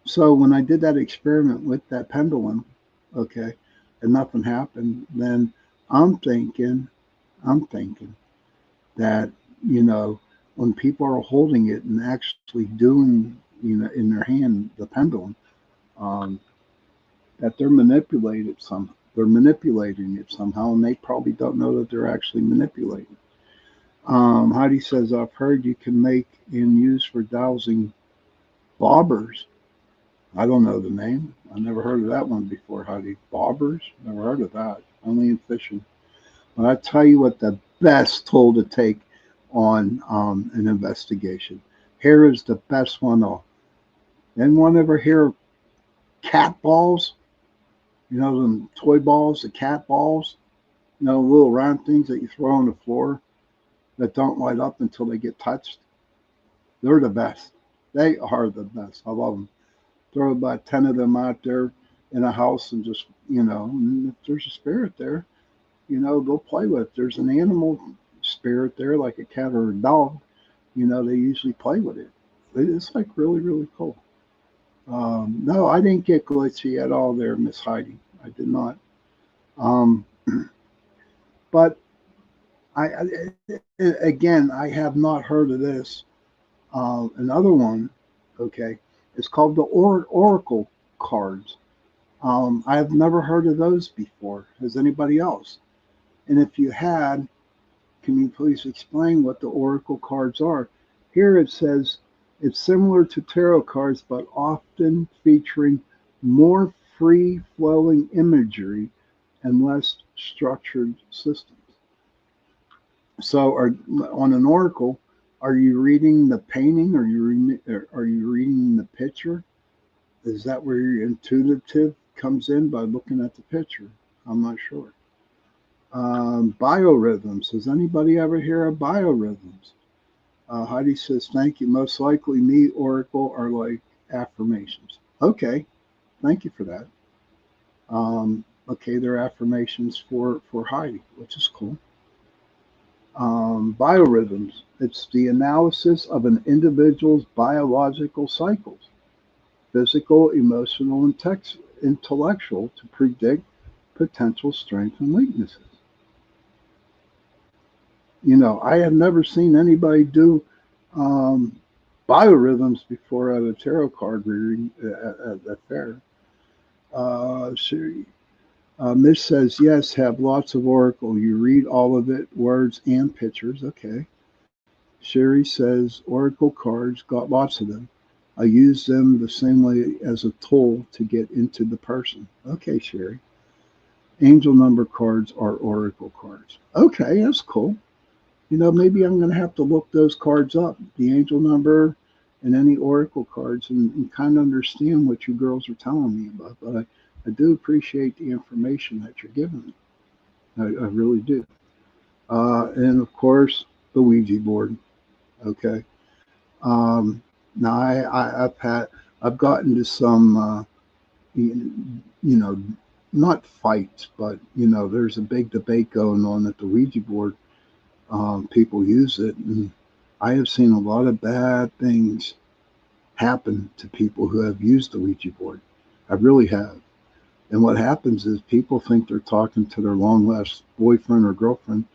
so when I did that experiment with that pendulum, okay, and nothing happened, then I'm thinking, that, when people are holding it and actually doing, in their hand, the pendulum, um, that they're manipulating it somehow, and they probably don't know that they're actually manipulating. Heidi says, I've heard you can make and use for dowsing bobbers. I don't know the name. I never heard of that one before, Heidi. Bobbers? Never heard of that. Only in fishing. But I tell you what, the best tool to take on an investigation. Here is the best one all. Anyone ever hear of cat balls? You know, them toy balls, the cat balls? You know, little round things that you throw on the floor that don't light up until they get touched. They're the best. They are the best. I love them. Throw about 10 of them out there in a house and just, and if there's a spirit there, go play with it. There's an animal spirit there, like a cat or a dog, they usually play with it. It's like really, really cool. No, I didn't get glitchy at all there, Miss Heidi. I did not. Um, but again, I have not heard of this. Another one, okay, it's called the Oracle cards. I have never heard of those before. Has anybody else? And if you had, can you please explain what the Oracle cards are? Here it says it's similar to tarot cards, but often featuring more free-flowing imagery and less structured systems. So, on an oracle, are you reading the painting? Are you reading the picture? Is that where your intuitive comes in by looking at the picture? I'm not sure. Biorhythms. Does anybody ever hear of biorhythms? Heidi says, thank you. Most likely me, oracle, are like affirmations. Okay, thank you for that. Okay, they're affirmations for Heidi, which is cool. Biorhythms. It's the analysis of an individual's biological cycles, physical, emotional, and intellectual, to predict potential strengths and weaknesses. I have never seen anybody do biorhythms before at a tarot card reading at the fair. Miss says, yes, have lots of oracle. You read all of it, words and pictures. Okay. Sherry says, oracle cards, got lots of them. I use them the same way as a tool to get into the person. Okay, Sherry. Angel number cards are oracle cards. Okay, that's cool. Maybe I'm going to have to look those cards up, the angel number and any oracle cards, and kind of understand what you girls are telling me about. But I do appreciate the information that you're giving me. I really do. And of course, the Ouija board. Okay. Now I've gotten to some, not fights, but there's a big debate going on at the Ouija board. People use it, and I have seen a lot of bad things happen to people who have used the Ouija board. I really have. And what happens is people think they're talking to their long lost boyfriend or girlfriend,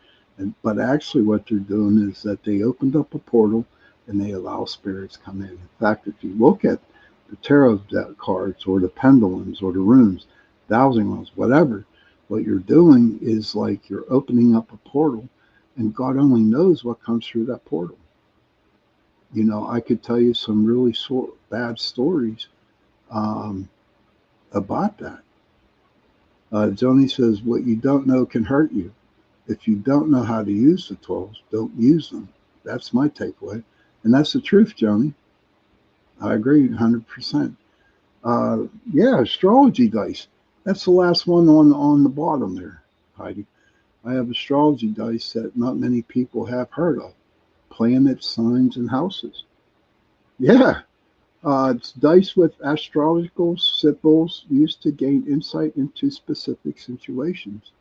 but actually what they're doing is that they opened up a portal and they allow spirits come in. In fact, if you look at the tarot cards or the pendulums or the runes, dowsing rods, whatever, what you're doing is like you're opening up a portal, and God only knows what comes through that portal. I could tell you some really bad stories about that. Joni says, what you don't know can hurt you. If you don't know how to use the tools, don't use them. That's my takeaway. And that's the truth, Joni. I agree 100%. Yeah, astrology dice. That's the last one on the bottom there, Heidi. I have astrology dice that not many people have heard of. Planets, signs, and houses. Yeah, it's dice with astrological symbols used to gain insight into specific situations.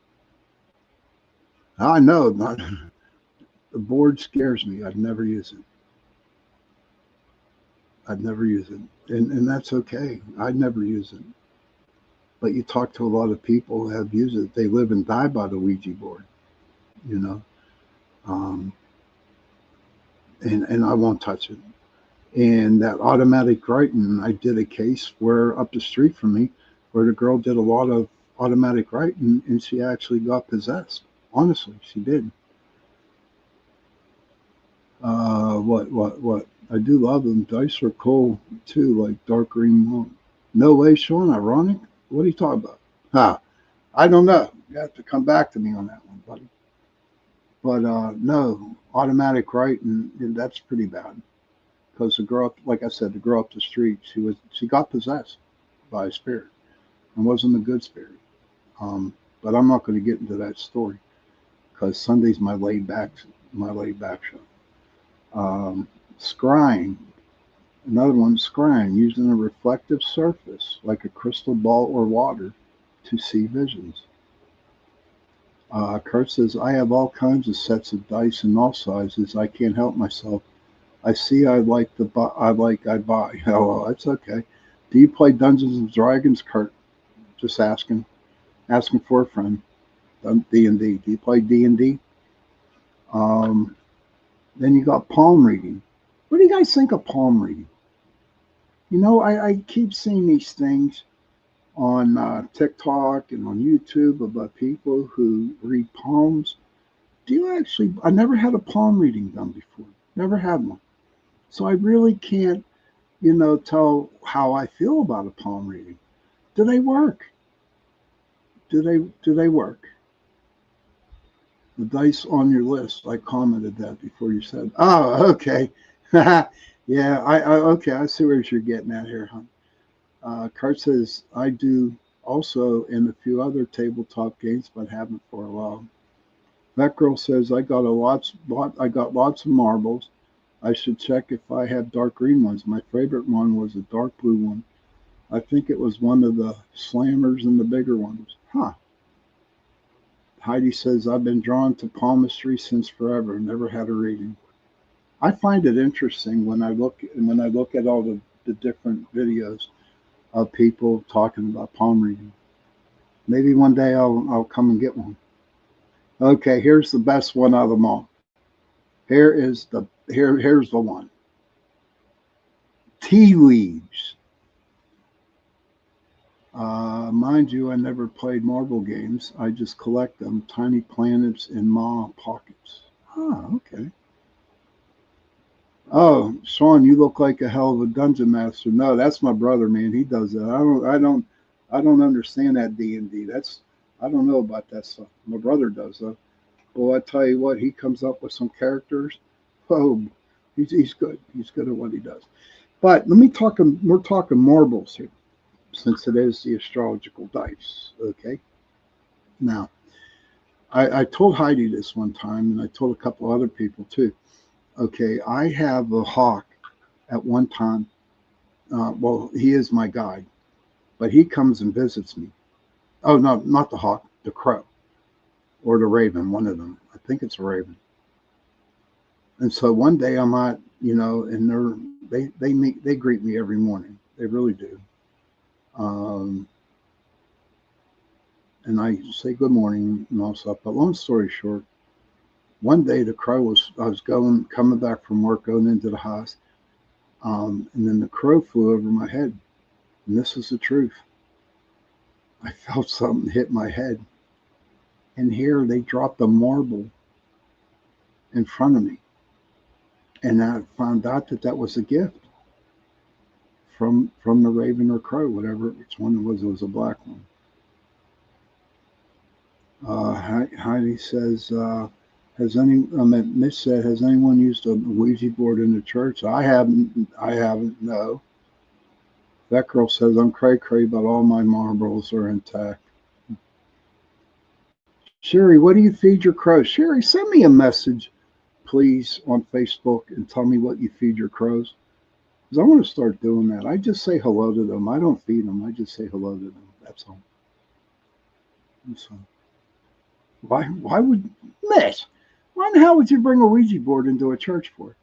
I know, not, the board scares me. I'd never use it. I'd never use it. And that's okay. I'd never use it. But you talk to a lot of people who have used it. They live and die by the Ouija board, you know. Um, and I won't touch it. And that automatic writing, I did a case where up the street from me, where the girl did a lot of automatic writing, and she actually got possessed. Honestly, she did. What? I do love them. Dice are cool too, like dark green moon. No way, Sean. Ironic. What are you talking about? Huh? I don't know. You have to come back to me on that one, buddy. But no, automatic writing, that's pretty bad. Because the girl, like I said, the girl up the street, she got possessed by a spirit, and wasn't a good spirit. But I'm not going to get into that story because Sunday's my laid back show. Scrying, another one, scrying, using a reflective surface like a crystal ball or water to see visions. Kurt says, I have all kinds of sets of dice in all sizes. I can't help myself. I see I like the buy. I buy. Oh, well, that's okay. Do you play Dungeons and Dragons, Kurt? Just asking for a friend. D&D. Do you play D&D? Um, then you got palm reading. What do you guys think of palm reading? You know, I keep seeing these things on TikTok and on YouTube about people who read palms. Do you actually? I never had a palm reading done before. Never had one. So I really can't, tell how I feel about a palm reading. Do they work? Do they work? The dice on your list. I commented that before you said. Oh, okay. Yeah, I okay. I see where you're getting at here, huh? Kurt says I do also in a few other tabletop games, but haven't for a while. That girl says I got lots of marbles. I should check if I have dark green ones. My favorite one was a dark blue one. I think it was one of the slammers and the bigger ones. Huh. Heidi says, I've been drawn to palmistry since forever. Never had a reading. I find it interesting when I look at all the different videos of people talking about palm reading. Maybe one day I'll come and get one. Okay, here's the best one out of them all. Here's the one. Tea leaves. Mind you, I never played marble games. I just collect them. Tiny planets in my pockets. Oh, okay. Oh, Sean, you look like a hell of a dungeon master. No, that's my brother, man. He does that. I don't understand that D&D. I don't know about that stuff. My brother does though. Well, I tell you what, he comes up with some characters. Oh, he's good. He's good at what he does. But we're talking marbles here, since it is the astrological dice. Okay. Now, I told Heidi this one time, and I told a couple other people too. Okay, I have a hawk at one time. Well, he is my guide, but he comes and visits me. Oh, no, not the hawk, the crow or the raven, one of them. I think it's a raven. And so one day I'm at, and they greet me every morning. They really do. Um, and I say good morning and all stuff. But long story short, one day I was coming back from work, going into the house, and then the crow flew over my head. And this is the truth. I felt something hit my head. And here they dropped a marble in front of me. And I found out that was a gift from the raven or crow, whatever which one it was. It was a black one. Heidi says, Mitch said, has anyone used a Ouija board in the church? I haven't. No. That girl says, I'm cray-cray, but all my marbles are intact. Sherry, what do you feed your crows? Sherry, send me a message, please, on Facebook and tell me what you feed your crows. Because I want to start doing that. I just say hello to them. I don't feed them. I just say hello to them. That's all. So, why would, Mitch, why the hell would you bring a Ouija board into a church for?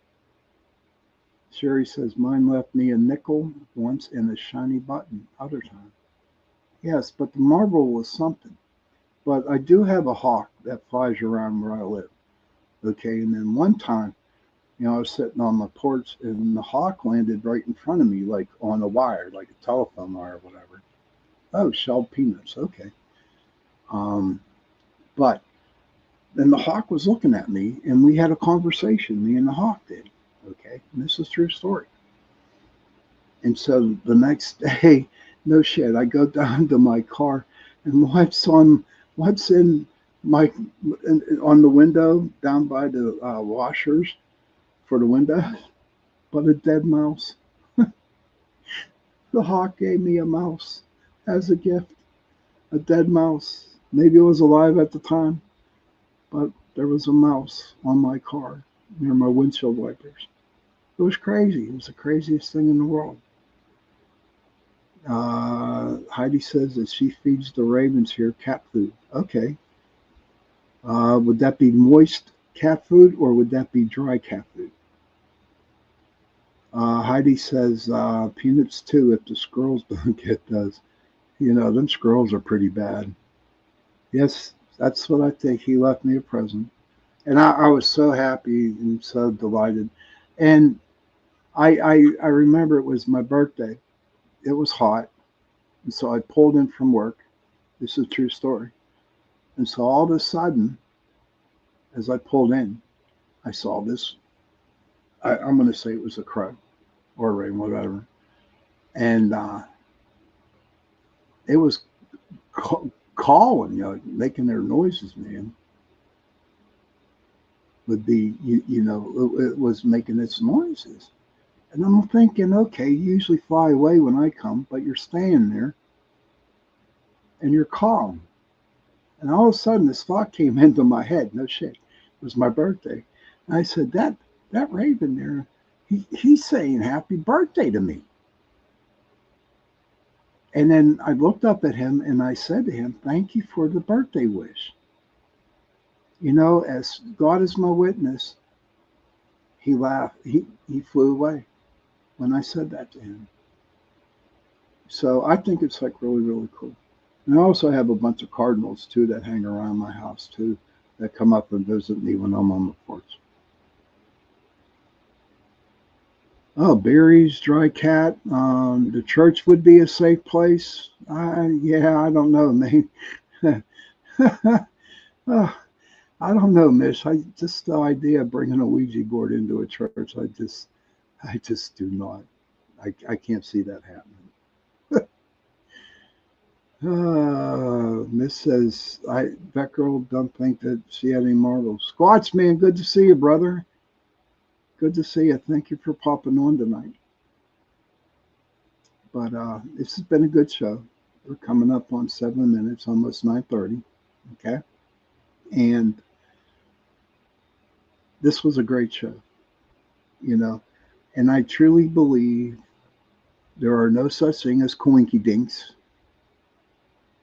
Sherry says, mine left me a nickel once and a shiny button other time. Yes, but the marble was something. But I do have a hawk that flies around where I live. Okay, and then one time, I was sitting on my porch and the hawk landed right in front of me, like on a wire, like a telephone wire or whatever. Oh, shelled peanuts. Okay. But then the hawk was looking at me and we had a conversation, me and the hawk did. Okay, and this is a true story. And so the next day, no shit, I go down to my car and what's in my on the window down by the washers for the window, but a dead mouse. The hawk gave me a mouse as a gift, a dead mouse. Maybe it was alive at the time, but there was a mouse on my car near my windshield wipers. It was crazy. It was the craziest thing in the world. Heidi says that she feeds the ravens here cat food. Okay. Would that be moist cat food or would that be dry cat food? Heidi says peanuts too if the squirrels don't get those. Them squirrels are pretty bad. Yes, that's what I think. He left me a present. And I was so happy and so delighted. And I remember it was my birthday. It was hot. And so I pulled in from work. This is a true story. And so all of a sudden, as I pulled in, I saw this. I'm going to say it was a crow or a raven, whatever. And it was calling, making their noises, man. Would be, it was making its noises. And I'm thinking, okay, you usually fly away when I come, but you're staying there and you're calm. And all of a sudden, this thought came into my head. No shit. It was my birthday. And I said, that raven there, he's saying happy birthday to me. And then I looked up at him and I said to him, thank you for the birthday wish. As God is my witness, he laughed. He flew away when I said that to him. So I think it's like really, really cool. And I also have a bunch of cardinals too that hang around my house too, that come up and visit me when I'm on the porch. Oh, berries, dry cat. The church would be a safe place. Yeah, I don't know, man. I don't know, Mish. Just the idea of bringing a Ouija board into a church, I just do not. I can't see that happening. Miss says, that girl don't think that she had any marbles. Squatch, man, good to see you, brother. Good to see you. Thank you for popping on tonight. But this has been a good show. We're coming up on 7 minutes, almost 9:30. Okay? And this was a great show. And I truly believe there are no such thing as coinky dinks,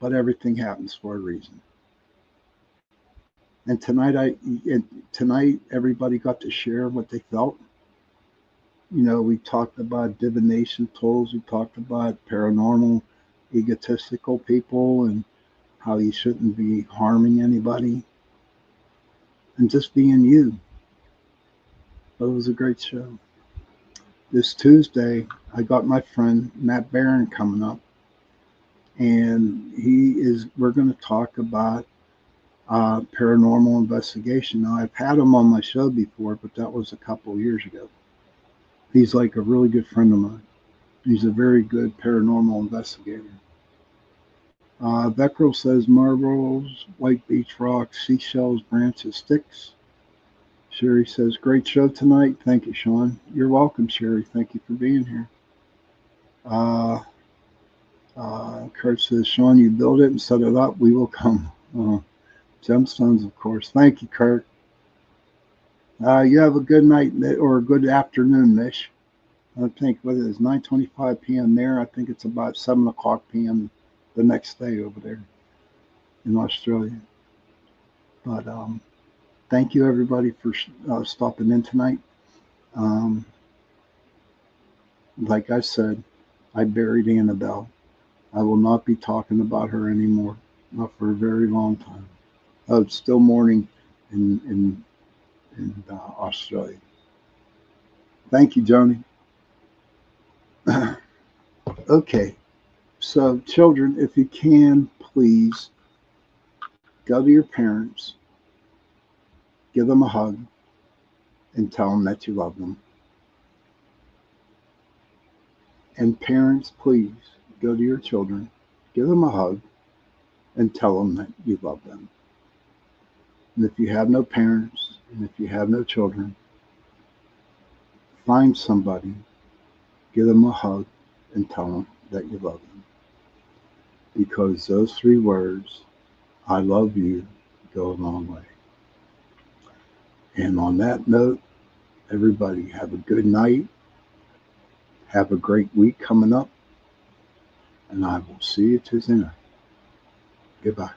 but everything happens for a reason. And tonight everybody got to share what they felt. We talked about divination tools. We talked about paranormal, egotistical people and how you shouldn't be harming anybody and just being you. But it was a great show. This Tuesday, I got my friend Matt Barron coming up, and we're going to talk about paranormal investigation. Now, I've had him on my show before, but that was a couple of years ago. He's like a really good friend of mine. He's a very good paranormal investigator. Beckrell says marbles, white beach rocks, seashells, branches, sticks. Sherry says, great show tonight. Thank you, Sean. You're welcome, Sherry. Thank you for being here. Kurt says, Sean, you build it and set it up. We will come. Gemstones, of course. Thank you, Kurt. You have a good night or a good afternoon, Mish. I think what it is 9:25 p.m. there. I think it's about 7 o'clock p.m. the next day over there in Australia. But thank you everybody for stopping in tonight. Like I said, I buried Annabelle. I will not be talking about her anymore, not for a very long time. Oh, it's still morning in Australia. Thank you, Joni. Okay, so children, if you can, please go to your parents, give them a hug, and tell them that you love them. And parents, please go to your children, give them a hug, and tell them that you love them. And if you have no parents, and if you have no children, find somebody, give them a hug, and tell them that you love them. Because those 3 words, I love you, go a long way. And on that note, everybody have a good night. Have a great week coming up. And I will see you Tuesday night. Goodbye.